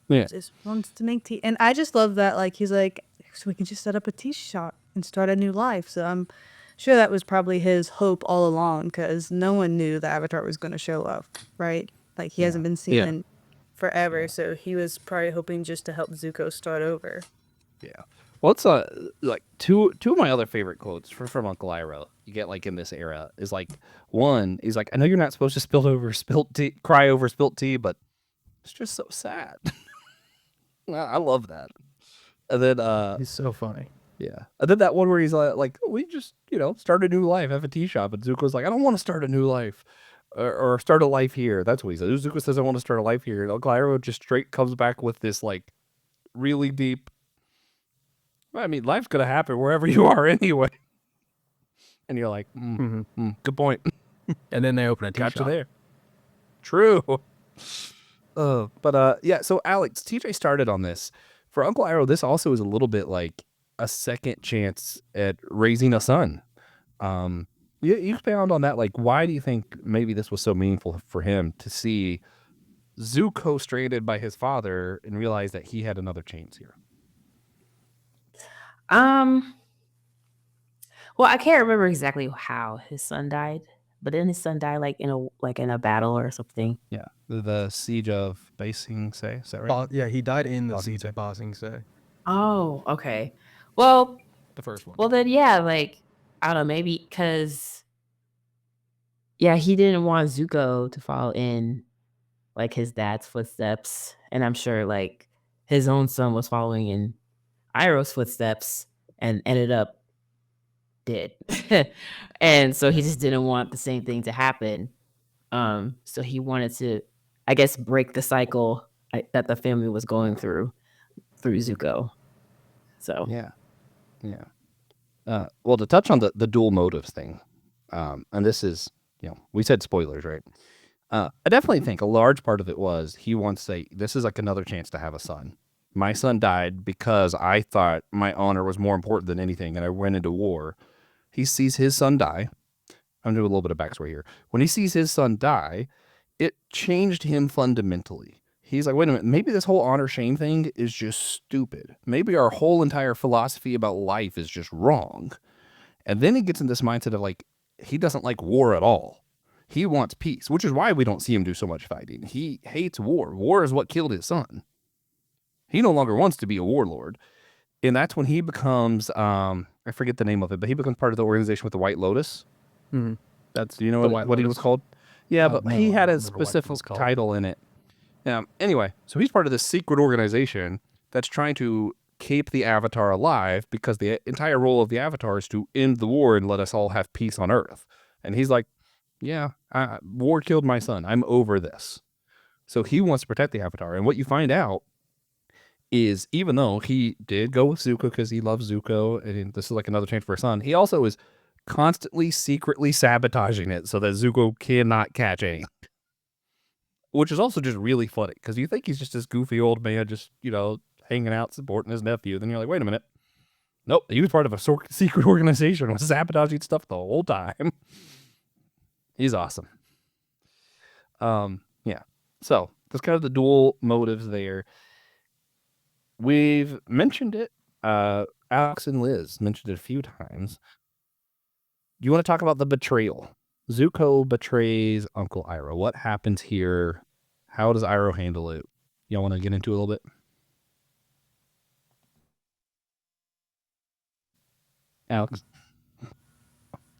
Yeah. Just wants to make tea, and I just love that. Like, he's like, so we can just set up a tea shop and start a new life. So I'm sure that was probably his hope all along, because no one knew the Avatar was going to show up, right? Like, he hasn't been seen Yeah. in forever, so he was probably hoping just to help Zuko start over. Yeah. Well, it's like two of my other favorite quotes from Uncle Iroh you get like in this era is like, one, he's like, I know you're not supposed to cry over spilt tea, but it's just so sad. I love that. And then He's so funny. yeah. And then that one where he's like, we just, start a new life, have a tea shop. And Zuko's like, I don't want to start a new life or start a life here. That's what he said. Zuko says, I want to start a life here. And Uncle Iroh just straight comes back with this like really deep, I mean, life's going to happen wherever you are anyway. And you're like, good point. And then they open a tea Gotcha shop. there. True. But yeah, so Alex, TJ started on this. For Uncle Iroh, this also is a little bit like a second chance at raising a son. You found on that, like, why do you think maybe this was so meaningful for him to see Zuko stranded by his father and realize that he had another chance here? Well, I can't remember exactly how his son died, but then his son died like in a battle or something. Yeah, the siege of Ba Sing Se, is that right? Yeah, he died in the Ba Sing siege of Ba Sing Se, Oh, okay. Well, the first one. well then yeah, like I don't know, maybe because he didn't want Zuko to follow in like his dad's footsteps, and I'm sure like his own son was following in Iroh's footsteps and ended up dead. And so he just didn't want the same thing to happen. So he wanted to, I guess, break the cycle that the family was going through Zuko. So Yeah. Well, to touch on the dual motives thing, and this is, we said spoilers, right? I definitely think a large part of it was he wants to say, this is like another chance to have a son. My son died because I thought my honor was more important than anything, and I went into war. He sees his son die. I'm doing a little bit of backstory here. When he sees his son die, it changed him fundamentally. he's like, wait a minute, maybe this whole honor shame thing is just stupid. Maybe our whole entire philosophy about life is just wrong. And then he gets in this mindset of like, he doesn't like war at all. He wants peace, which is why we don't see him do so much fighting. He hates war. War is what killed his son. He no longer wants to be a warlord. And that's when he becomes, I forget the name of it, but he becomes part of the organization with the White Lotus. Mm-hmm. That's, do you know what he was called? Yeah, but he had a specific title in it. Anyway, so he's part of this secret organization that's trying to keep the Avatar alive because the entire role of the Avatar is to end the war and let us all have peace on Earth. And he's like, yeah, war killed my son. I'm over this. So he wants to protect the Avatar. And what you find out is even though he did go with Zuko because he loves Zuko, and this is like another chance for his son, he also is constantly secretly sabotaging it so that Zuko cannot catch Aang. Which is also just really funny because you think he's just this goofy old man just, hanging out, supporting his nephew. Then you're like, wait a minute. Nope, he was part of a secret organization was sabotaging stuff the whole time. He's awesome. Yeah. So that's kind of the dual motives there. We've mentioned it. Alex and Liz mentioned it a few times. You want to talk about the betrayal? Zuko betrays Uncle Iroh. What happens here? How does Iroh handle it? Y'all want to get into it a little bit? Alex?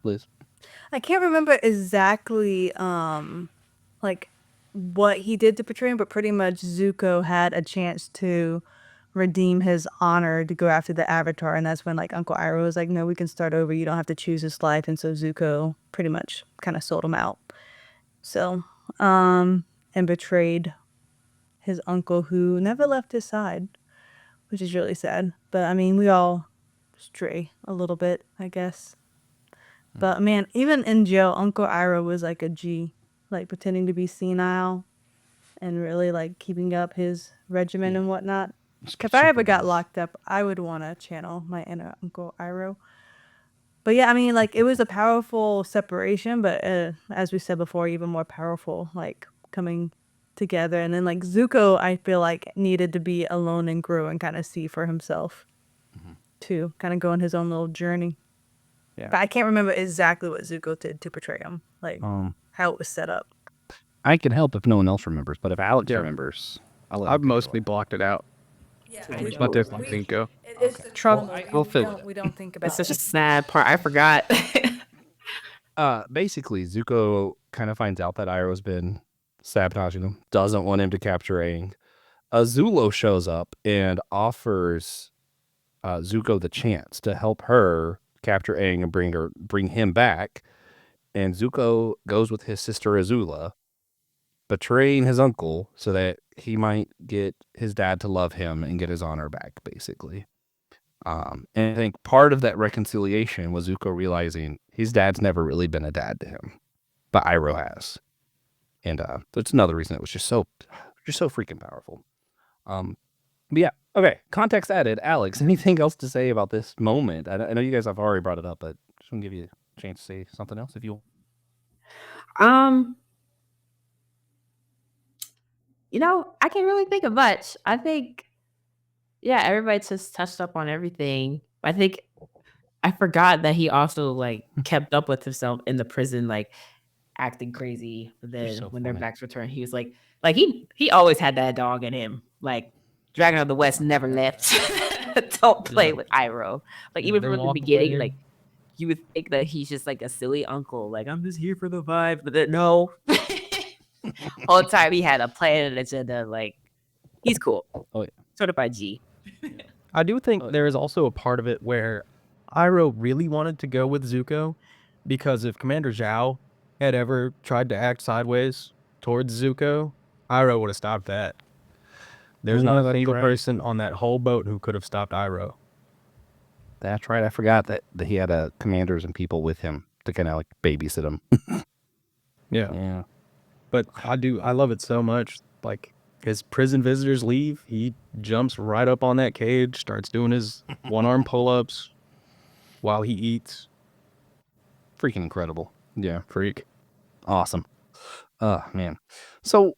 Liz? I can't remember exactly like what he did to betray him, but pretty much Zuko had a chance to redeem his honor to go after the Avatar, and that's when like Uncle Iroh was like, no, we can start over, you don't have to choose this life. And so Zuko pretty much kind of sold him out. So and betrayed his uncle, who never left his side, which is really sad. But I mean, we all stray a little bit, I guess. But man, even in jail, Uncle Iroh was like a G, like pretending to be senile and really like keeping up his regimen and whatnot. If I ever got locked up, I would want to channel my inner Uncle Iroh. But yeah, I mean, like, it was a powerful separation, but as we said before, even more powerful, like, coming together. And then, like, Zuko, I feel like, needed to be alone and grow and kind of see for himself, to kind of go on his own little journey. Yeah. But I can't remember exactly what Zuko did to portray him, like, how it was set up. I can help if no one else remembers, but if Alex remembers, I've mostly blocked it out. Yeah, It's not this like Zuko. It's the trouble. Well, We don't think about That's such a sad part. I forgot. basically, Zuko kind of finds out that Iroh's been sabotaging him, doesn't want him to capture Aang. Zulo shows up and offers Zuko the chance to help her capture Aang and bring him back. And Zuko goes with his sister Azula, betraying his uncle so that he might get his dad to love him and get his honor back, basically. And I think part of that reconciliation was Zuko realizing his dad's never really been a dad to him, but Iroh has. And that's another reason it was just so freaking powerful. But yeah, okay, context added. Alex, anything else to say about this moment? I know you guys have already brought it up, but just want to give you a chance to say something else if you I can't really think of much. I think, yeah, everybody just touched up on everything. I think I forgot that he also like kept up with himself in the prison, like acting crazy. But then so when their funny. backs returned, he was like he always had that dog in him. Like Dragon of the West never left. Don't play with Iroh. Like even They from the walk beginning, away. like you would think that he's just like a silly uncle. Like I'm just here for the vibe, but then no. Whole time he had a plan and agenda. Like he's cool. Oh, yeah. Certified G. I do think there is also a part of it where Iroh really wanted to go with Zuko, because if Commander Zhao had ever tried to act sideways towards Zuko, Iroh would have stopped that. There's not a single person on that whole boat who could have stopped Iroh. That's right. I forgot that he had commanders and people with him to kind of like babysit him. Yeah. But I love it so much. Like, his prison visitors leave, he jumps right up on that cage, starts doing his one-arm pull-ups while he eats. Freaking incredible. Yeah. Freak. Awesome. Oh, man. So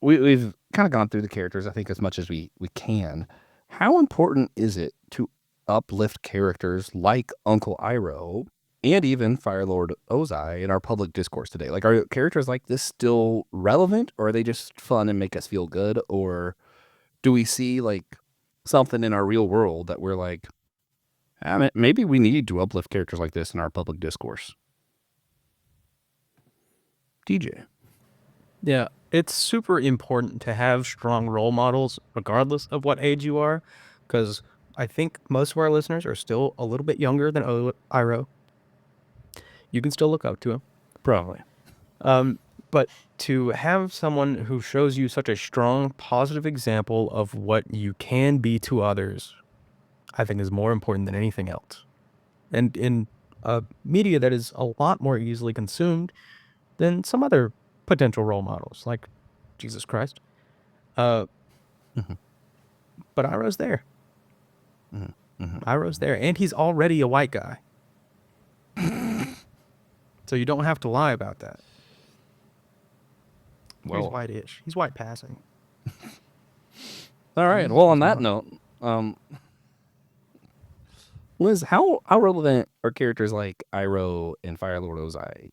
we've kind of gone through the characters, I think, as much as we can. How important is it to uplift characters like Uncle Iroh and even Firelord Ozai in our public discourse today? Like, are characters like this still relevant, or are they just fun and make us feel good? Or do we see, like, something in our real world that we're like, maybe we need to uplift characters like this in our public discourse? DJ. Yeah, it's super important to have strong role models regardless of what age you are, because I think most of our listeners are still a little bit younger than Iroh. You can still look up to him. Probably. But to have someone who shows you such a strong, positive example of what you can be to others, I think is more important than anything else. And in a media that is a lot more easily consumed than some other potential role models, like Jesus Christ. But Iroh's there. Iroh's there, and he's already a white guy. So you don't have to lie about that. Well, he's white-ish. He's white passing. All right. Well, on that note, Liz, how relevant are characters like Iroh and Firelord Ozai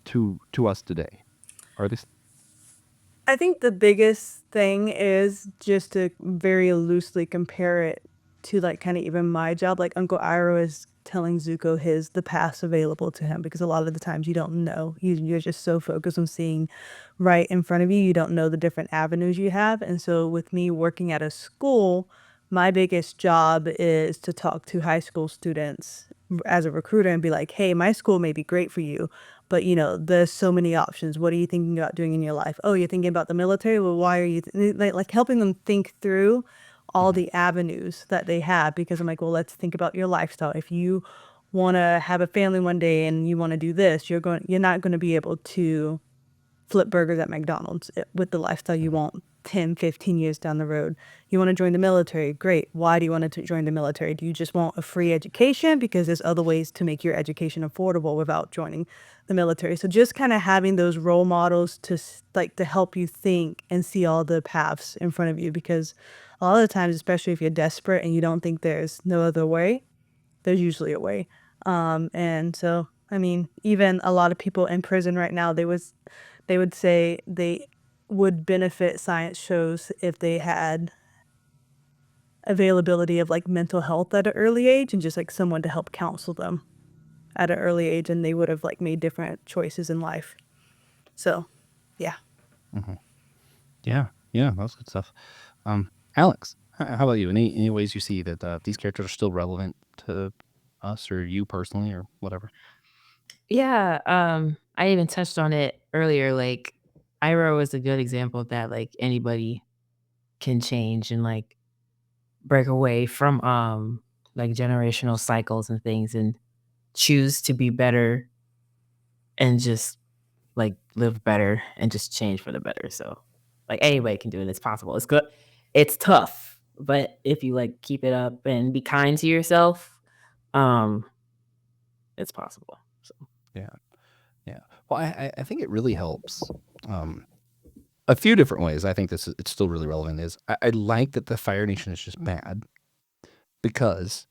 to us today? Are they? I think the biggest thing is just to very loosely compare it to like kind of even my job. Like Uncle Iroh is telling Zuko the paths available to him, because a lot of the times you don't know. You're just so focused on seeing right in front of you. You don't know the different avenues you have. And so with me working at a school, my biggest job is to talk to high school students as a recruiter and be like, hey, my school may be great for you, but there's so many options. What are you thinking about doing in your life? Oh, you're thinking about the military? Well, why are you like helping them think through all the avenues that they have? Because I'm like, well, let's think about your lifestyle. If you want to have a family one day and you want to do this, you're not going to be able to flip burgers at McDonald's with the lifestyle you want 10, 15 years down the road. You want to join the military? Great. Why do you want to join the military? Do you just want a free education? Because there's other ways to make your education affordable without joining the military. So just kind of having those role models to help you think and see all the paths in front of you, because a lot of the times, especially if you're desperate and you don't think there's no other way, there's usually a way. And so, I mean, even a lot of people in prison right now, they would say they would benefit science shows if they had availability of like mental health at an early age, and just like someone to help counsel them at an early age, and they would have like made different choices in life. So, yeah. Yeah, that's good stuff. Alex, how about you? Any ways you see that these characters are still relevant to us or you personally or whatever? Yeah, I even touched on it earlier. Like, Iroh is a good example of that. Like, anybody can change and like break away from like generational cycles and things, and choose to be better and just like live better and just change for the better. So, like, anybody can do it. It's possible. It's good. It's tough, but if you like keep it up and be kind to yourself, it's possible. So. Yeah. Well, I think it really helps. A few different ways. I think it's still really relevant. Is I like that the Fire Nation is just bad, because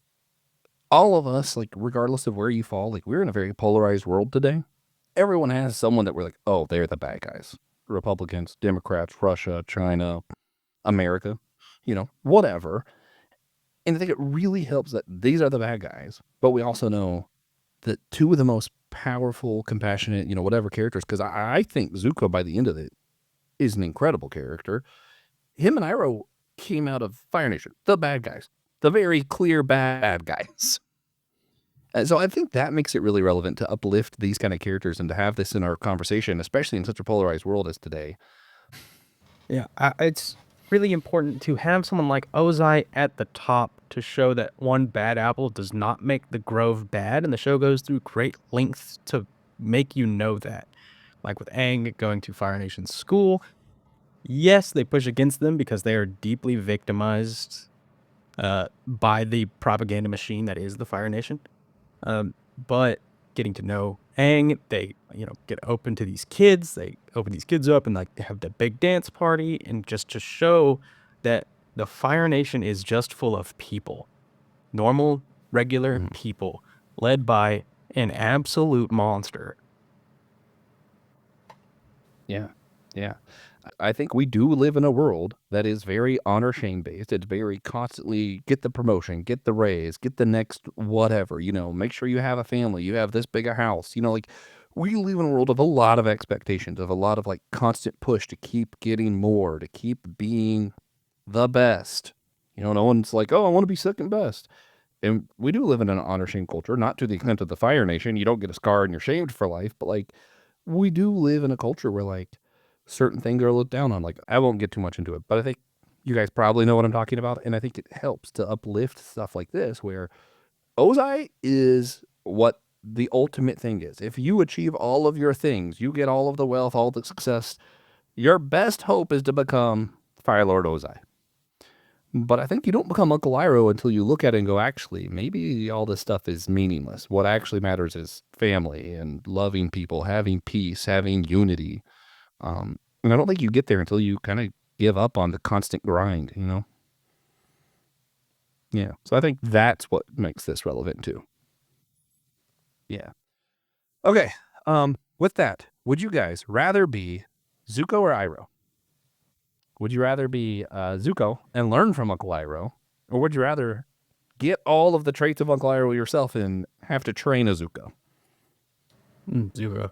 all of us, like, regardless of where you fall, like, we're in a very polarized world today. Everyone has someone that we're like, oh, they're the bad guys. Republicans, Democrats, Russia, China, America, whatever. And I think it really helps that these are the bad guys, but we also know that two of the most powerful, compassionate, whatever characters, because I think Zuko, by the end of it, is an incredible character. Him and Iroh came out of Fire Nation, the bad guys, the very clear bad guys. And so I think that makes it really relevant to uplift these kind of characters and to have this in our conversation, especially in such a polarized world as today. Yeah, it's really important to have someone like Ozai at the top to show that one bad apple does not make the grove bad, and the show goes through great lengths to make you know that. Like with Aang going to Fire Nation's school, yes, they push against them because they are deeply victimized by the propaganda machine that is the Fire Nation. But getting to know Aang. They, get open to these kids. They open these kids up and like they have the big dance party, and just to show that the Fire Nation is just full of people, normal, regular people, led by an absolute monster. Yeah. Yeah. I think we do live in a world that is very honor shame based. It's very constantly get the promotion, get the raise, get the next whatever, make sure you have a family, you have this big a house. Like we live in a world of a lot of expectations, of a lot of like constant push to keep getting more, to keep being the best. No one's like, oh, I want to be second best. And we do live in an honor shame culture, not to the extent of the Fire Nation. You don't get a scar and you're shamed for life, but like we do live in a culture where like certain things are looked down on. Like I won't get too much into it, but I think you guys probably know what I'm talking about. And I think it helps to uplift stuff like this where Ozai is what the ultimate thing is. If you achieve all of your things, you get all of the wealth, all the success, your best hope is to become Fire Lord Ozai. But I think you don't become Uncle Iroh until you look at it and go, actually, maybe all this stuff is meaningless. What actually matters is family and loving people, having peace, having unity. And I don't think you get there until you kind of give up on the constant grind, Yeah. So I think that's what makes this relevant too. Yeah. Okay. With that, would you guys rather be Zuko or Iroh? Would you rather be Zuko and learn from Uncle Iroh, or would you rather get all of the traits of Uncle Iroh yourself and have to train a Zuko? Zuko.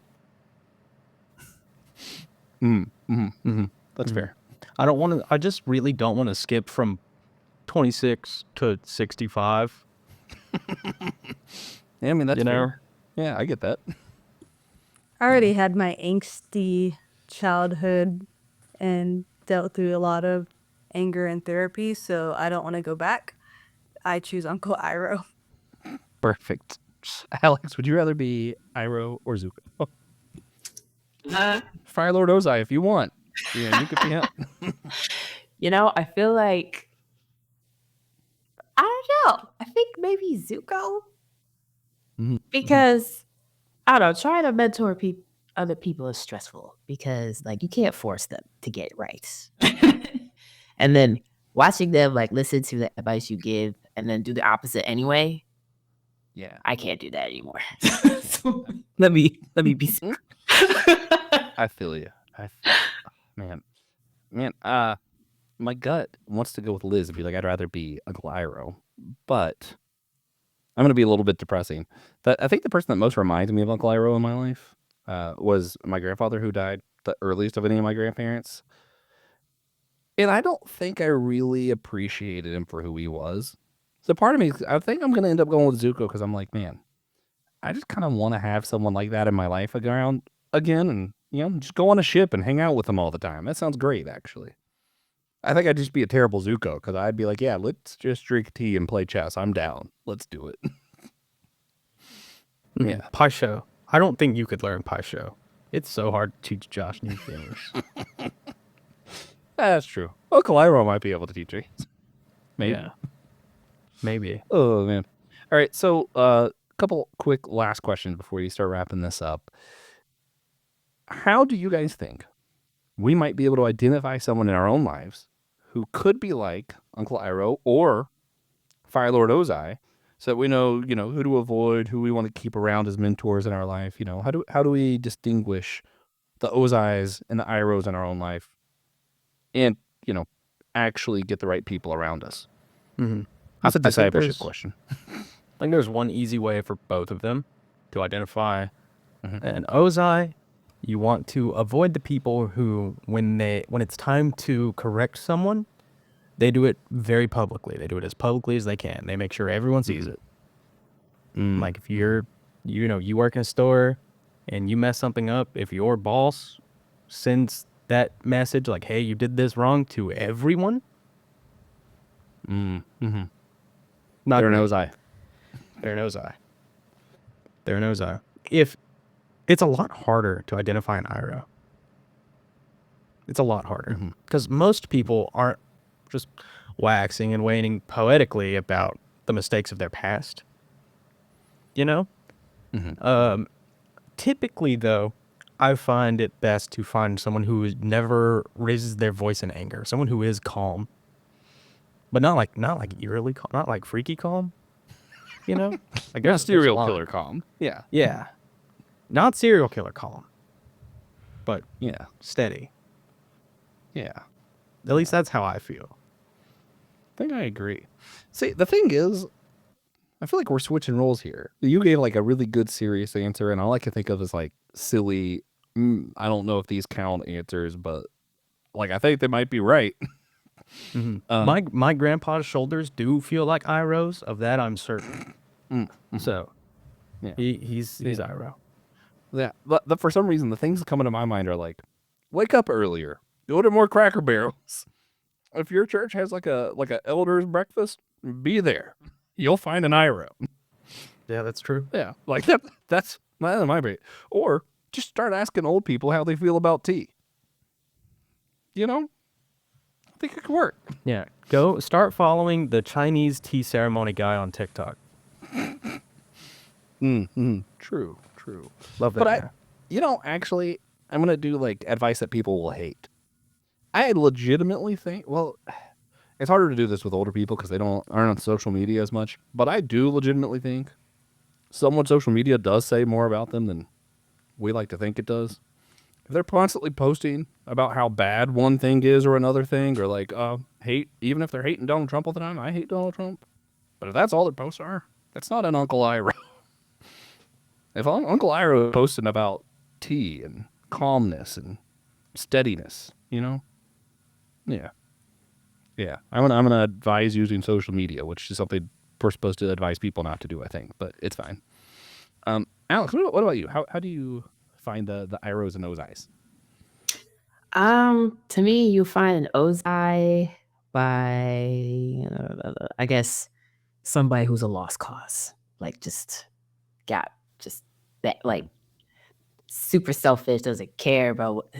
That's fair. I just really don't want to skip from 26 to 65. Yeah, I mean, that's fair. Yeah, I get that. I already had my angsty childhood and dealt through a lot of anger and therapy, so I don't want to go back. I choose Uncle Iroh. Perfect. Alex, would you rather be Iroh or Zuko? Fire Lord Ozai, if you want. Yeah, you could be him. I feel like I don't know. I think maybe Zuko because I don't know. Trying to mentor other people is stressful because like you can't force them to get it right, and then watching them like listen to the advice you give and then do the opposite anyway. Yeah, I can't do that anymore. So, let me be. I feel you. Man, my gut wants to go with Liz and be like, I'd rather be Uncle Iroh, but I'm going to be a little bit depressing. I think the person that most reminds me of Uncle Iroh in my life was my grandfather, who died the earliest of any of my grandparents. And I don't think I really appreciated him for who he was. So part of me, I think I'm going to end up going with Zuko because I'm like, man, I just kind of want to have someone like that in my life around again and, just go on a ship and hang out with them all the time. That sounds great, actually. I think I'd just be a terrible Zuko because I'd be like, yeah, let's just drink tea and play chess. I'm down. Let's do it. Yeah. Paisho. I don't think you could learn Paisho. It's so hard to teach Josh new things. That's true. Uncle Iroh might be able to teach me. Maybe. Yeah. Maybe. Oh, man. All right. So a couple quick last questions before you start wrapping this up. How do you guys think we might be able to identify someone in our own lives who could be like Uncle Iroh or Fire Lord Ozai, so that we know, who to avoid, who we want to keep around as mentors in our life? How do we distinguish the Ozais and the Irohs in our own life, and actually get the right people around us? That's a discipleship question. I think there's one easy way for both of them to identify an Ozai. You want to avoid the people who, when it's time to correct someone, they do it very publicly. They do it as publicly as they can. They make sure everyone sees it. Like if you work in a store and you mess something up, if your boss sends that message like, hey, you did this wrong to everyone. Not They're an Ozai. They're an Ozai. They're an Ozai. If it's a lot harder to identify an Iroh. It's a lot harder because most people aren't just waxing and waning poetically about the mistakes of their past. Typically, though, I find it best to find someone who never raises their voice in anger, someone who is calm, but not like eerily calm, not like freaky calm. You know, like You're a there's a serial line. killer calm. Yeah. Yeah, not serial killer calm, but Yeah. steady. Yeah. At least that's how I feel. I think I agree. See, the thing is, I feel like we're switching roles here. You gave like a really good serious answer, and all I can think of is like silly, I don't know if these count answers, but like I think they might be right. My grandpa's shoulders do feel like Iroh's. Of that, I'm certain. So, Yeah. he's Iroh. Yeah, but for some reason, the things coming to my mind are like, wake up earlier, go to more Cracker Barrels. If your church has like a elder's breakfast, be there. You'll find an Iroh. Yeah, that's true. Yeah, like that's my bait. Or just start asking old people how they feel about tea. You know, I think it could work. Yeah, go start following the Chinese tea ceremony guy on TikTok. True. Love that But guy. actually, I'm gonna do like advice that people will hate. I legitimately think, well, it's harder to do this with older people because they aren't on social media as much. But I do legitimately think someone social media does say more about them than we like to think it does. If they're constantly posting about how bad one thing is or another thing, or like hate, even if they're hating Donald Trump all the time, I hate Donald Trump. But if that's all their posts are, that's not an Uncle Iroh. If Uncle Iroh is posting about tea and calmness and steadiness, yeah. I'm gonna advise using social media, which is something we're supposed to advise people not to do, I think, but it's fine. Alex, what about you? How do you find the Irohs and Ozais? To me, you find an Ozai by, I guess, somebody who's a lost cause. Like just that, like super selfish, doesn't care about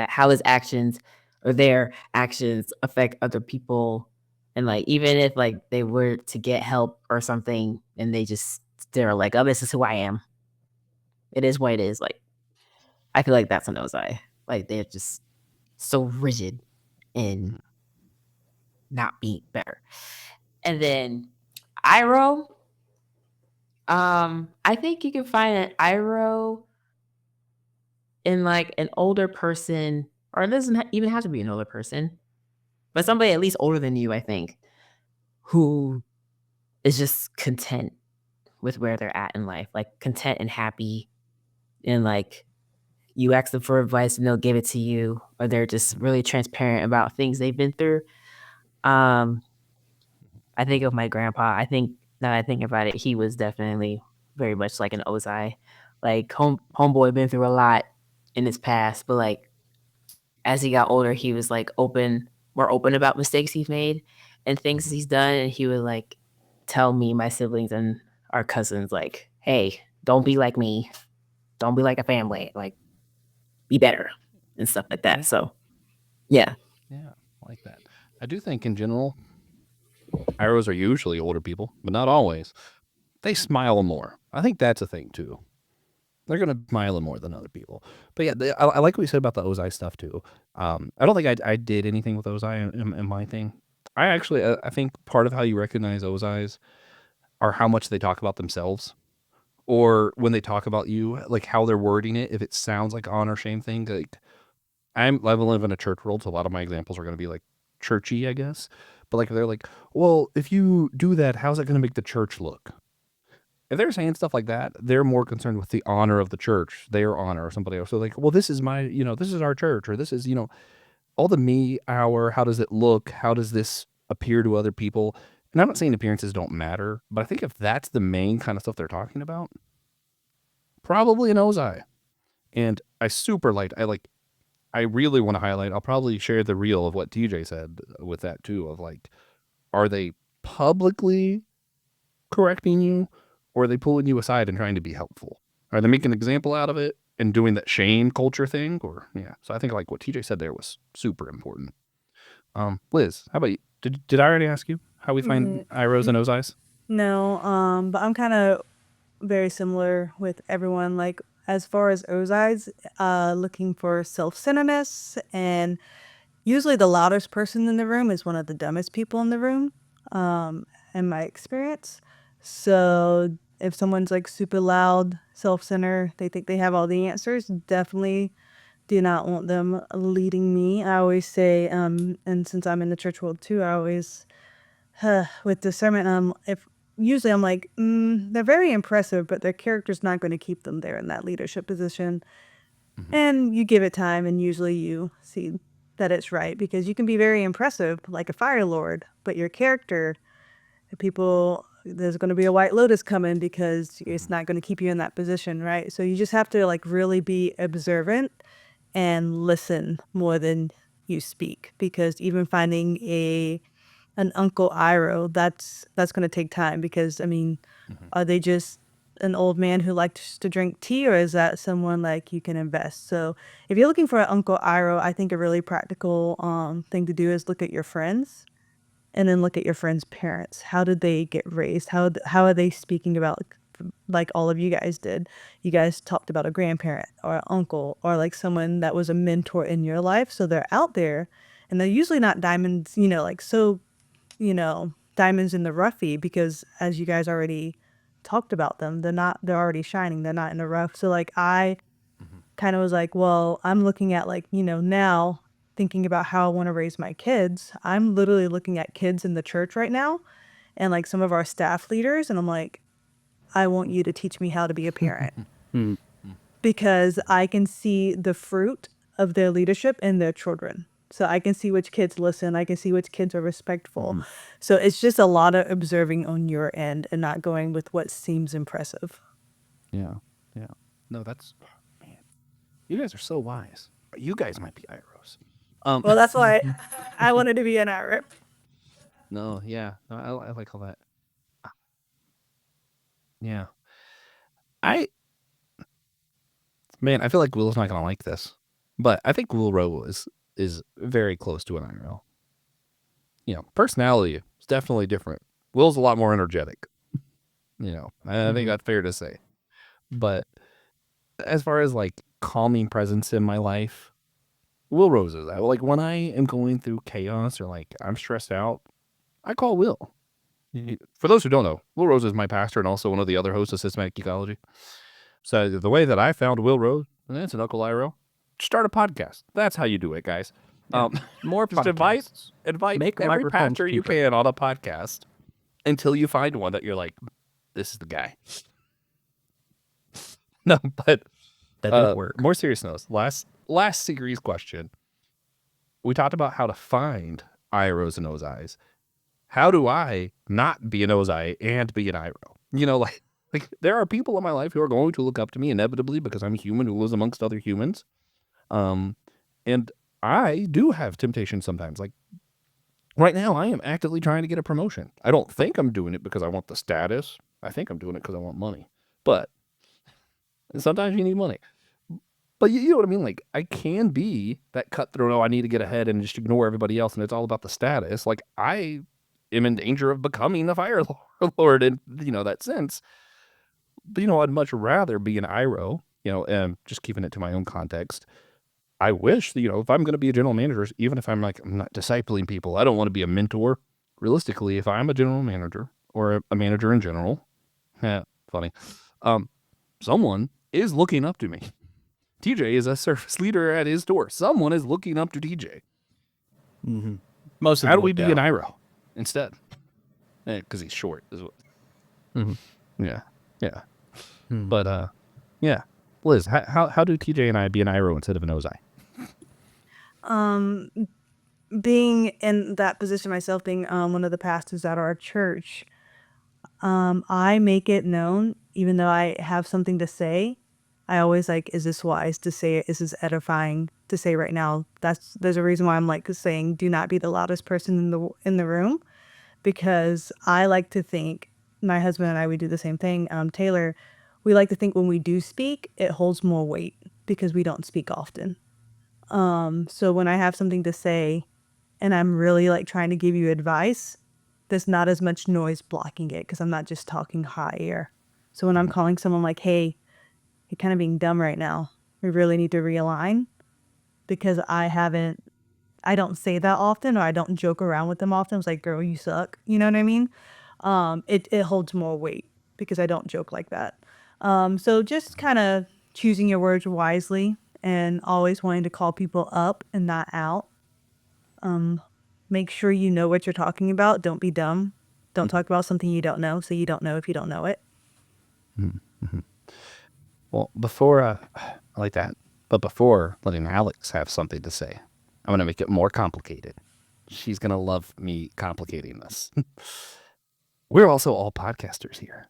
how his actions or their actions affect other people. And like even if like they were to get help or something and they're like, oh, this is who I am. It is what it is. Like I feel like that's an Ozai. Like they're just so rigid and not being better. And then Iroh, I think you can find an Iroh in like an older person, or it doesn't even have to be an older person, but somebody at least older than you, I think, who is just content with where they're at in life, like content and happy, and like you ask them for advice and they'll give it to you, or they're just really transparent about things they've been through. I think of my grandpa. I think now that I think about it, he was definitely very much like an Ozai. Like homeboy been through a lot in his past, but like as he got older, he was like more open about mistakes he's made and things he's done. And he would like tell me, my siblings, and our cousins, like, hey, don't be like me. Don't be like a family. Like, be better and stuff like that. So, yeah. Yeah, I like that. I do think in general, Irohs are usually older people, but not always. They smile more. I think that's a thing too. They're gonna smile more than other people. But yeah, I like what you said about the Ozai stuff too. I don't think I did anything with Ozai in my thing. I actually I think part of how you recognize Ozais are how much they talk about themselves, or when they talk about you, like how they're wording it. If it sounds like honor shame thing, like I live in a church world, so a lot of my examples are gonna be like churchy, I guess. But like they're like, well, if you do that, how's that gonna make the church look? If they're saying stuff like that, they're more concerned with the honor of the church, their honor or somebody else. So like, well, this is this is our church, or this is, all the me, our, how does it look? How does this appear to other people? And I'm not saying appearances don't matter, but I think if that's the main kind of stuff they're talking about, probably an Ozai. And I really want to highlight, I'll probably share the reel of what TJ said with that too, of like, are they publicly correcting you, or are they pulling you aside and trying to be helpful? Are they making an example out of it and doing that shame culture thing? Or yeah. So I think like what TJ said there was super important. Liz, how about you? Did I already ask you how we find Irohs and Ozais? No, but I'm kind of very similar with everyone. Like as far as Ozai's, looking for self-centeredness, and usually the loudest person in the room is one of the dumbest people in the room, in my experience. So if someone's like super loud, self-centered, they think they have all the answers, definitely do not want them leading me. I always say, and since I'm in the church world too, I always, with discernment, if usually I'm like, they're very impressive, but their character's not going to keep them there in that leadership position. And you give it time, and usually you see that it's right, because you can be very impressive, like a fire lord, but your character, there's going to be a white lotus coming because it's not going to keep you in that position, right? So you just have to like really be observant and listen more than you speak, because even finding an Uncle Iroh, that's going to take time, because I mean, are they just an old man who likes to drink tea, or is that someone like you can invest? So if you're looking for an Uncle Iroh, I think a really practical thing to do is look at your friends, and then look at your friends' parents. How did they get raised? How are they speaking about, like all of you guys did? You guys talked about a grandparent or an uncle, or like someone that was a mentor in your life. So they're out there, and they're usually not diamonds, diamonds in the roughy, because as you guys already talked about them, they're already shining. They're not in the rough. So like I kind of was like, well, I'm looking at like, now thinking about how I want to raise my kids. I'm literally looking at kids in the church right now, and like some of our staff leaders, and I'm like, I want you to teach me how to be a parent, because I can see the fruit of their leadership in their children. So I can see which kids listen. I can see which kids are respectful. So it's just a lot of observing on your end and not going with what seems impressive. Yeah. No, that's man. You guys are so wise. You guys might be Irohs. Well, that's why I wanted to be an Arab. No, yeah. No, I like all that. Yeah. I feel like Will's not gonna like this, but I think Will Rowe is very close to an Iroh. Personality is definitely different. Will's a lot more energetic. I think that's fair to say. But as far as like calming presence in my life, Will Rose is that. Like when I am going through chaos or like I'm stressed out, I call Will. For those who don't know, Will Rose is my pastor and also one of the other hosts of Systematic Ecology. So the way that I found Will Rose, and it's an Uncle Iroh, start a podcast. That's how you do it, guys. More just podcasts. invite Make every microphones pastor you cheaper. can on a podcast until you find one that you're like, this is the guy. No, but That didn't work. more serious notes. Last series question. We talked about how to find Irohs and Ozais. How do I not be an Ozai and be an Iroh? Like there are people in my life who are going to look up to me inevitably because I'm a human who lives amongst other humans. And I do have temptation sometimes. Like right now, I am actively trying to get a promotion. I don't think I'm doing it because I want the status. I think I'm doing it because I want money. But sometimes you need money. But you know what I mean? Like, I can be that cutthroat, I need to get ahead and just ignore everybody else, and it's all about the status. Like, I am in danger of becoming the Fire Lord in, that sense. But, I'd much rather be an Iroh, and just keeping it to my own context. I wish, if I'm going to be a general manager, even if I'm not discipling people, I don't want to be a mentor. Realistically, if I'm a general manager or a manager in general, funny, someone is looking up to me. TJ is a service leader at his store. Someone is looking up to TJ. Mm-hmm. Most of How them do we look be down. an Iroh instead? Because he's short. Is what. Mm-hmm. Yeah. Hmm. But yeah, Liz, how do TJ and I be an Iroh instead of an Ozai? Being in that position myself, being one of the pastors at our church, I make it known, even though I have something to say, I always like, is this wise to say it? Is this edifying to say right now? There's a reason why I'm like saying, do not be the loudest person in the room, because I like to think, my husband and I, we do the same thing. Taylor, we like to think when we do speak, it holds more weight because we don't speak often. So when I have something to say and I'm really like trying to give you advice, there's not as much noise blocking it because I'm not just talking high air. So when I'm calling someone like, hey, you're kind of being dumb right now, we really need to realign, because I don't say that often, or I don't joke around with them often. It's like, girl, you suck. You know what I mean? It holds more weight because I don't joke like that. So just kind of choosing your words wisely and always wanting to call people up and not out. Make sure you know what you're talking about. Don't be dumb. Don't talk about something you don't know, so you don't know if you don't know it. Well, before I like that, but before letting Alex have something to say, I'm gonna make it more complicated. She's gonna love me complicating this. We're also all podcasters here.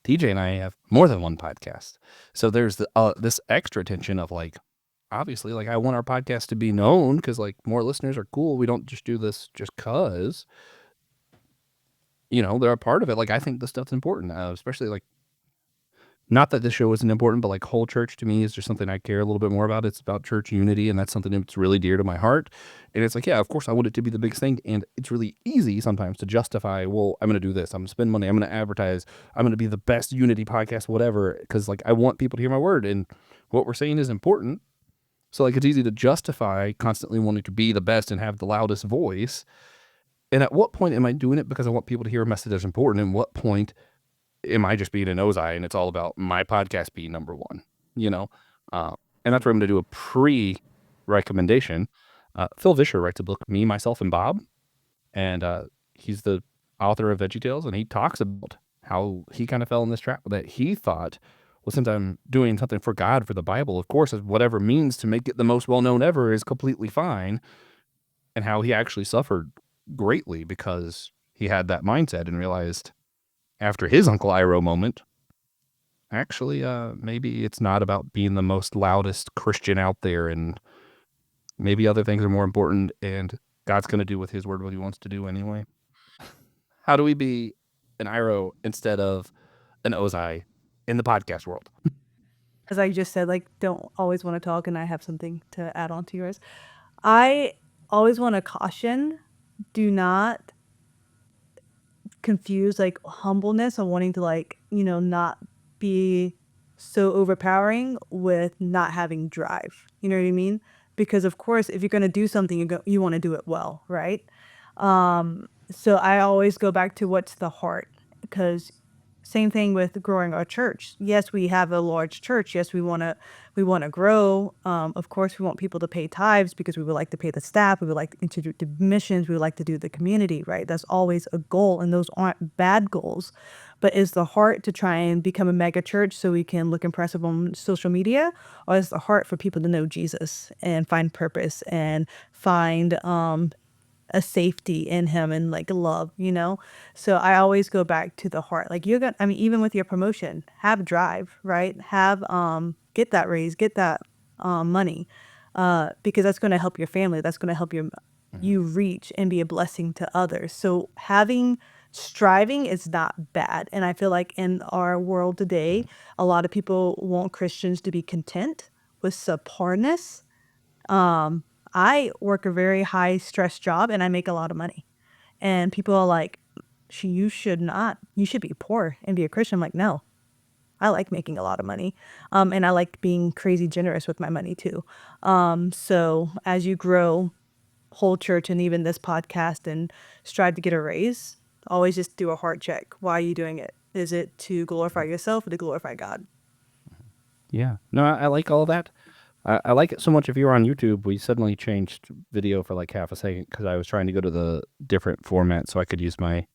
TJ and I have more than one podcast, so there's this extra tension of like, obviously, like I want our podcast to be known because like more listeners are cool. We don't just do this just cause, they're a part of it. Like I think this stuff's important, especially like. Not that this show isn't important, but like whole church to me is just something I care a little bit more about. It's about church unity, and that's something that's really dear to my heart. And it's like, yeah, of course I want it to be the biggest thing. And it's really easy sometimes to justify, well, I'm going to do this. I'm going to spend money. I'm going to advertise. I'm going to be the best unity podcast, whatever, because like I want people to hear my word. And what we're saying is important. So like it's easy to justify constantly wanting to be the best and have the loudest voice. And at what point am I doing it because I want people to hear a message that's important? And what point am I just being an Ozai and it's all about my podcast being number one, And that's where I'm going to do a pre-recommendation. Phil Vischer writes a book, Me, Myself, and Bob. And he's the author of VeggieTales, and he talks about how he kind of fell in this trap that he thought, well, since I'm doing something for God, for the Bible, of course, whatever means to make it the most well-known ever is completely fine. And how he actually suffered greatly because he had that mindset and realized, after his Uncle Iroh moment, actually, maybe it's not about being the most loudest Christian out there, and maybe other things are more important, and God's going to do with his word what he wants to do anyway. How do we be an Iroh instead of an Ozai in the podcast world? As I just said, like, don't always want to talk, and I have something to add on to yours. I always want to caution, do not confuse like humbleness and wanting to like, not be so overpowering with not having drive. You know what I mean? Because of course, if you're going to do something, you want to do it well, right? So I always go back to what's the heart, because same thing with growing our church. Yes, we have a large church. Yes, we want to grow. Of course, we want people to pay tithes because we would like to pay the staff. We would like to do the missions. We would like to do the community, right? That's always a goal, and those aren't bad goals. But is the heart to try and become a mega church so we can look impressive on social media, or is the heart for people to know Jesus and find purpose and find a safety in him and like love, So I always go back to the heart. Like even with your promotion, have drive, right? Have get that raise, get that money, because that's going to help your family. That's going to help you reach and be a blessing to others. So striving is not bad. And I feel like in our world today, a lot of people want Christians to be content with subparness. I work a very high stress job and I make a lot of money. And people are like, you should not. You should be poor and be a Christian. I'm like, no, I like making a lot of money. And I like being crazy generous with my money too. So as you grow whole church and even this podcast and strive to get a raise, always just do a heart check. Why are you doing it? Is it to glorify yourself or to glorify God? Yeah. No, I like all of that. I like it so much. If you were on YouTube, we suddenly changed video for like half a second because I was trying to go to the different format so I could use my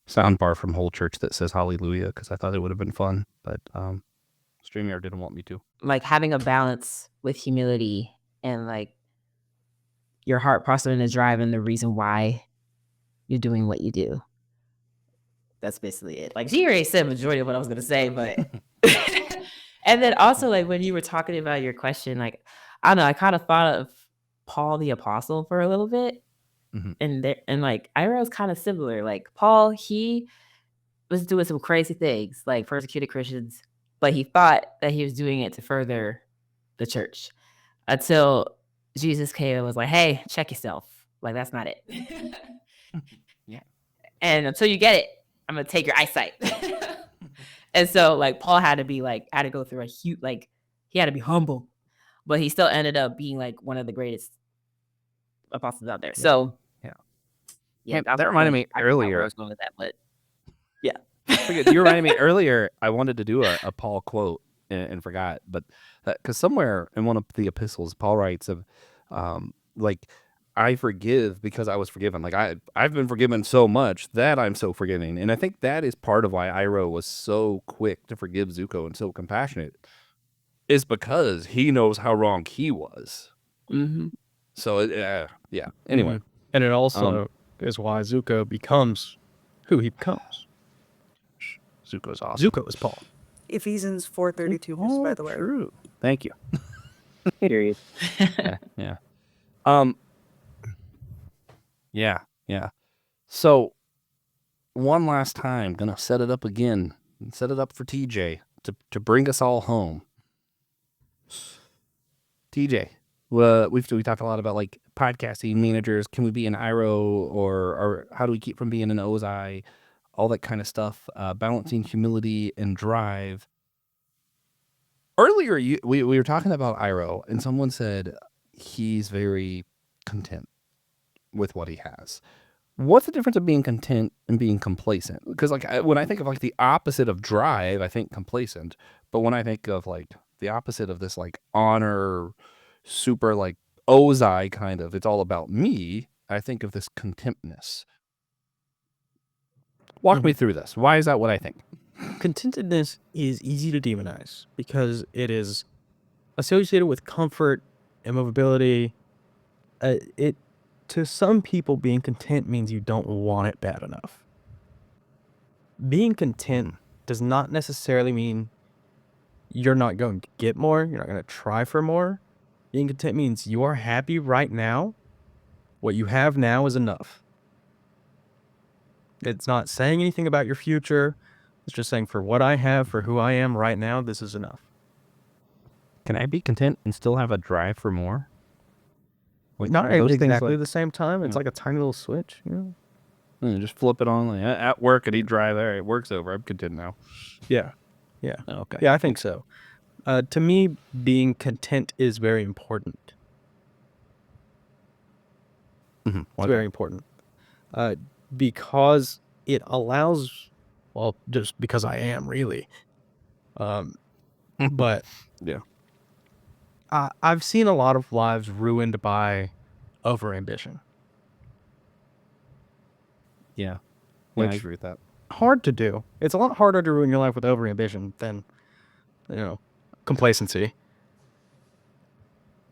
sound bar from Whole Church that says Hallelujah, because I thought it would have been fun, but StreamYard didn't want me to. Like having a balance with humility and like your heart, posture, and drive, and the reason why you're doing what you do. That's basically it. Like she already said majority of what I was gonna say, but and then also like when you were talking about your question, like I don't know, I kind of thought of Paul the Apostle for a little bit, and like Iroh's kind of similar. Like Paul, he was doing some crazy things, like persecuted Christians, but he thought that he was doing it to further the church until Jesus came and was like, "Hey, check yourself. Like that's not it." Yeah. And until you get it, I'm gonna take your eyesight. And so like Paul had to go through a huge, like he had to be humble, but he still ended up being like one of the greatest apostles out there. So Yeah, that reminded me earlier. I was going with that, but yeah. You reminded me earlier. I wanted to do a Paul quote and forgot, but because somewhere in one of the epistles, Paul writes of, like, I forgive because I was forgiven. Like I've been forgiven so much that I'm so forgiving, and I think that is part of why Iroh was so quick to forgive Zuko and so compassionate, is because he knows how wrong he was. Mm-hmm. So yeah. Anyway, and it also is why Zuko becomes who he becomes. Zuko's awesome. Zuko is Paul. Ephesians 4:32, by the way. True. Thank you. Period. Yeah. Yeah. So, one last time, gonna set it up again. Set it up for TJ to bring us all home. TJ, we talked a lot about like podcasting managers. Can we be an Iroh, or how do we keep from being an Ozai? All that kind of stuff. Balancing humility and drive. Earlier, we were talking about Iroh, and someone said he's very content with what he has. What's the difference of being content and being complacent? Because like when I think of like the opposite of drive, I think complacent. But when I think of like the opposite of this like honor, super like Ozai kind of, it's all about me, I think of this contentness. Walk me through this. Why is that what I think? Contentedness is easy to demonize because it is associated with comfort, immovability. To some people, being content means you don't want it bad enough. Being content does not necessarily mean you're not going to get more, you're not going to try for more. Being content means you are happy right now. What you have now is enough. It's not saying anything about your future. It's just saying, for what I have, for who I am right now, this is enough. Can I be content and still have a drive for more? Wait, not are those things exactly like- the same time. It's like a tiny little switch. You know? Just flip it on. Like, at work, I need drive. All right, work's over. I'm content now. Yeah. Okay. Yeah, I think so. To me, being content is very important. Mhm. It's very important. Because it allows, well, just because I am really. But Yeah. I've seen a lot of lives ruined by overambition. Yeah. I Which- agree with that. Hard to do. It's a lot harder to ruin your life with overambition than, complacency.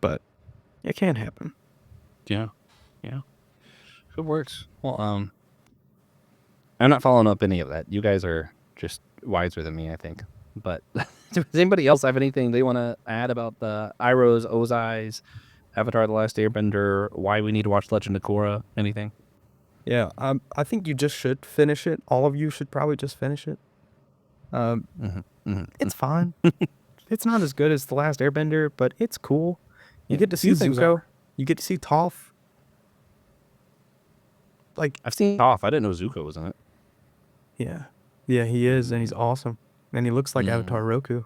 But it can happen. Yeah. It works. Well, I'm not following up any of that. You guys are just wiser than me, I think. But does anybody else have anything they want to add about the Irohs, Ozais, Avatar: The Last Airbender, why we need to watch Legend of Korra? Anything? Yeah, I think you just should finish it. All of you should probably just finish it. It's fine. It's not as good as The Last Airbender, but it's cool. You get to see few things Zuko. are. You get to see Toph. Like, I've seen Toph. I didn't know Zuko was in it. yeah, he is, and he's awesome, and he looks like Avatar Roku.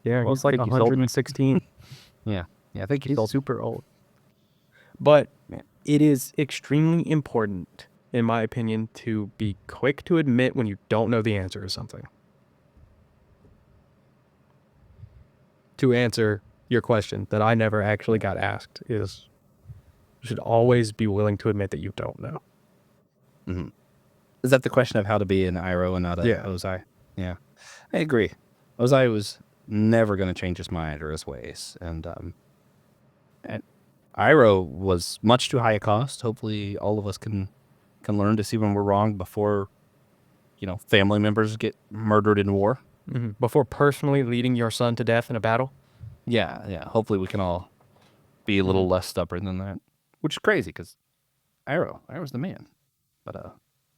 Yeah, Well, he's like I think he's old. 116. Yeah, I think He's old. super old. But Man. it is extremely important, in my opinion, to be quick to admit when you don't know the answer to something. To answer your question that I never actually got asked is, you should always be willing to admit that you don't know. Is that the question of how to be an Iroh and not a Yeah. Ozai? Yeah, I agree. Ozai was never going to change his mind or his ways, and Iroh was much too high a cost. Hopefully, all of us can learn to see when we're wrong before, family members get murdered in war. Before personally leading your son to death in a battle. Yeah. Hopefully, we can all be a little less stubborn than that, which is crazy because Iroh's the man. But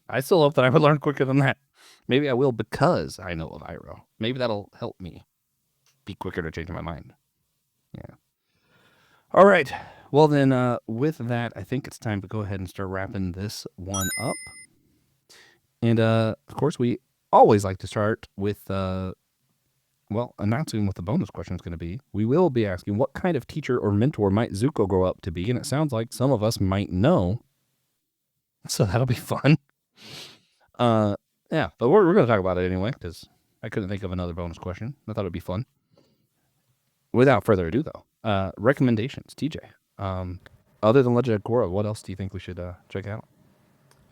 I still hope that I would learn quicker than that. Maybe I will because I know of Iroh. Maybe that'll help me be quicker to change my mind. Yeah. All right. Well, then, with that, I think it's time to go ahead and start wrapping this one up. And of course, we always like to start with, announcing what the bonus question is going to be. We will be asking what kind of teacher or mentor might Zuko grow up to be, and it sounds like some of us might know. So that'll be fun. Yeah, but we're going to talk about it anyway because I couldn't think of another bonus question. I thought it'd be fun. Without further ado, though, recommendations, TJ. Other than Legend of Korra, what else do you think we should check out?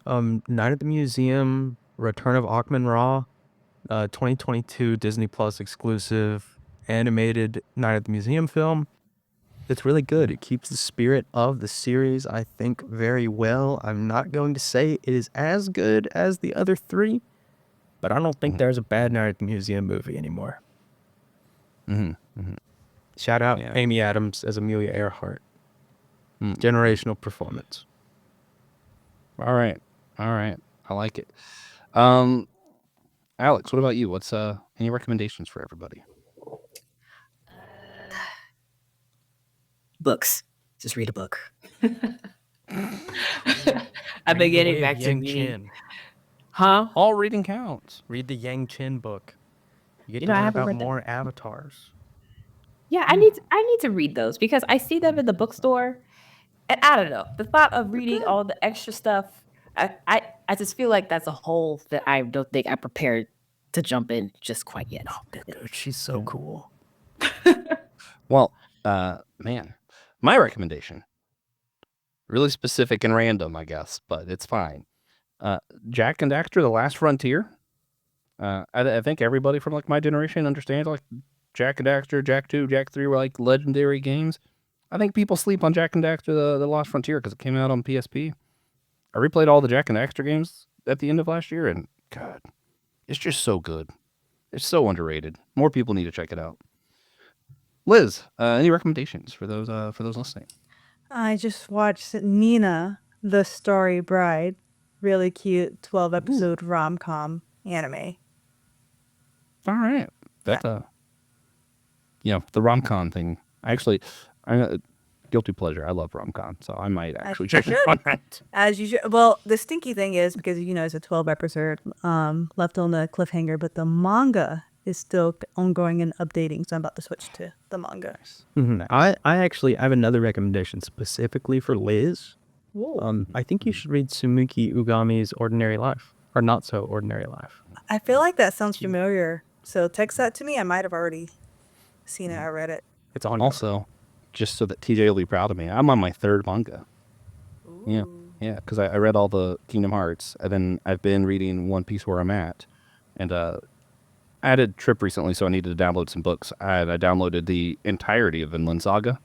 Night at the Museum, Return of Akhman Ra, 2022 Disney Plus exclusive animated Night at the Museum film. It's really good. It keeps the spirit of the series, I think, very well. I'm not going to say it is as good as the other three, but I don't think there's a bad Night at the Museum movie anymore. Shout out Amy Adams as Amelia Earhart. Generational performance. All right. I like it. Alex, what about you? What's any recommendations for everybody? Books. Just read a book. I've been getting back to reading. Huh? All reading counts. Read the Yang Chen book. You get know, to I learn haven't about read more avatars. Yeah, I need to read those because I see them in the bookstore, and I don't know. The thought of reading all the extra stuff, I just feel like that's a hole that I don't think I'm prepared to jump in just quite yet. Oh, good. She's so cool. Well, man, my recommendation, really specific and random, I guess, but it's fine. Jack and Daxter, The Last Frontier. I think everybody from like my generation understands like Jack and Daxter, Jack 2, Jack 3 were like legendary games. I think people sleep on Jack and Daxter, the Lost Frontier, because it came out on PSP. I replayed all the Jack and Daxter games at the end of last year, and God, it's just so good. It's so underrated. More people need to check it out. Liz, any recommendations for those listening? I just watched Nina, the Starry Bride. Really cute 12-episode rom-com anime. All right. That's the rom-com thing. Actually, guilty pleasure. I love rom-com, so I might actually check it on that. As you should. Well, the stinky thing is because it's a 12-episode left on the cliffhanger, but the manga is still ongoing and updating, so I'm about to switch to the manga. I actually have another recommendation specifically for Liz. I think you should read Sumuki Ugami's Ordinary Life, or Not So Ordinary Life. I feel like that sounds familiar, so text that to me. I might have already seen it. I read it. It's on. Also, just so that TJ will be proud of me, I'm on my third manga. Ooh. Yeah, because I read all the Kingdom Hearts, and then I've been reading One Piece where I'm at, and I had a trip recently, so I needed to download some books. I downloaded the entirety of Vinland Saga.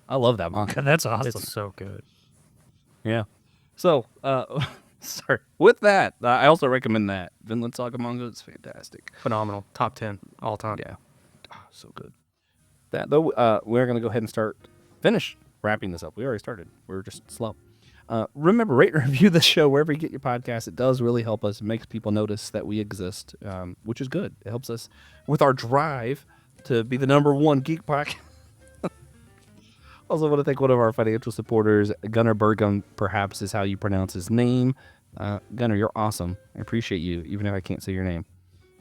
I love that manga. That's awesome. It's so good. Yeah. So, sorry. With that, I also recommend that Vinland Saga manga. It's fantastic. Phenomenal. Top 10 all time. Yeah. Oh, so good. That though, we're gonna go ahead and finish wrapping this up. We already started. We're just slow. Remember, rate and review the show wherever you get your podcast. It does really help us. It makes people notice that we exist, which is good. It helps us with our drive to be the #1 geek podcast. Also want to thank one of our financial supporters, Gunnar Burgum, perhaps is how you pronounce his name. Gunnar, you're awesome. I appreciate you, even if I can't say your name.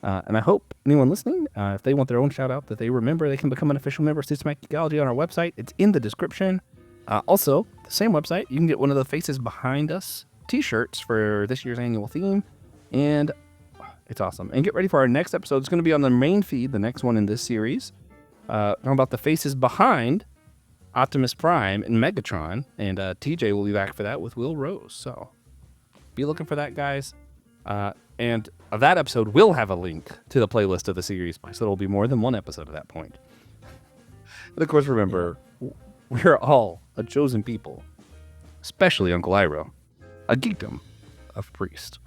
And I hope anyone listening, if they want their own shout out that they remember, they can become an official member of Systematic Geekology on our website. It's in the description. Also, the same website, you can get one of the Faces Behind Us t-shirts for this year's annual theme. And it's awesome. And get ready for our next episode. It's going to be on the main feed, the next one in this series. Talking about the Faces Behind Optimus Prime and Megatron, and TJ will be back for that with Will Rose. So be looking for that, guys. And that episode will have a link to the playlist of the series, so it'll be more than one episode at that point. And of course, remember, we're all a chosen people, especially Uncle Iroh, a geekdom of priest.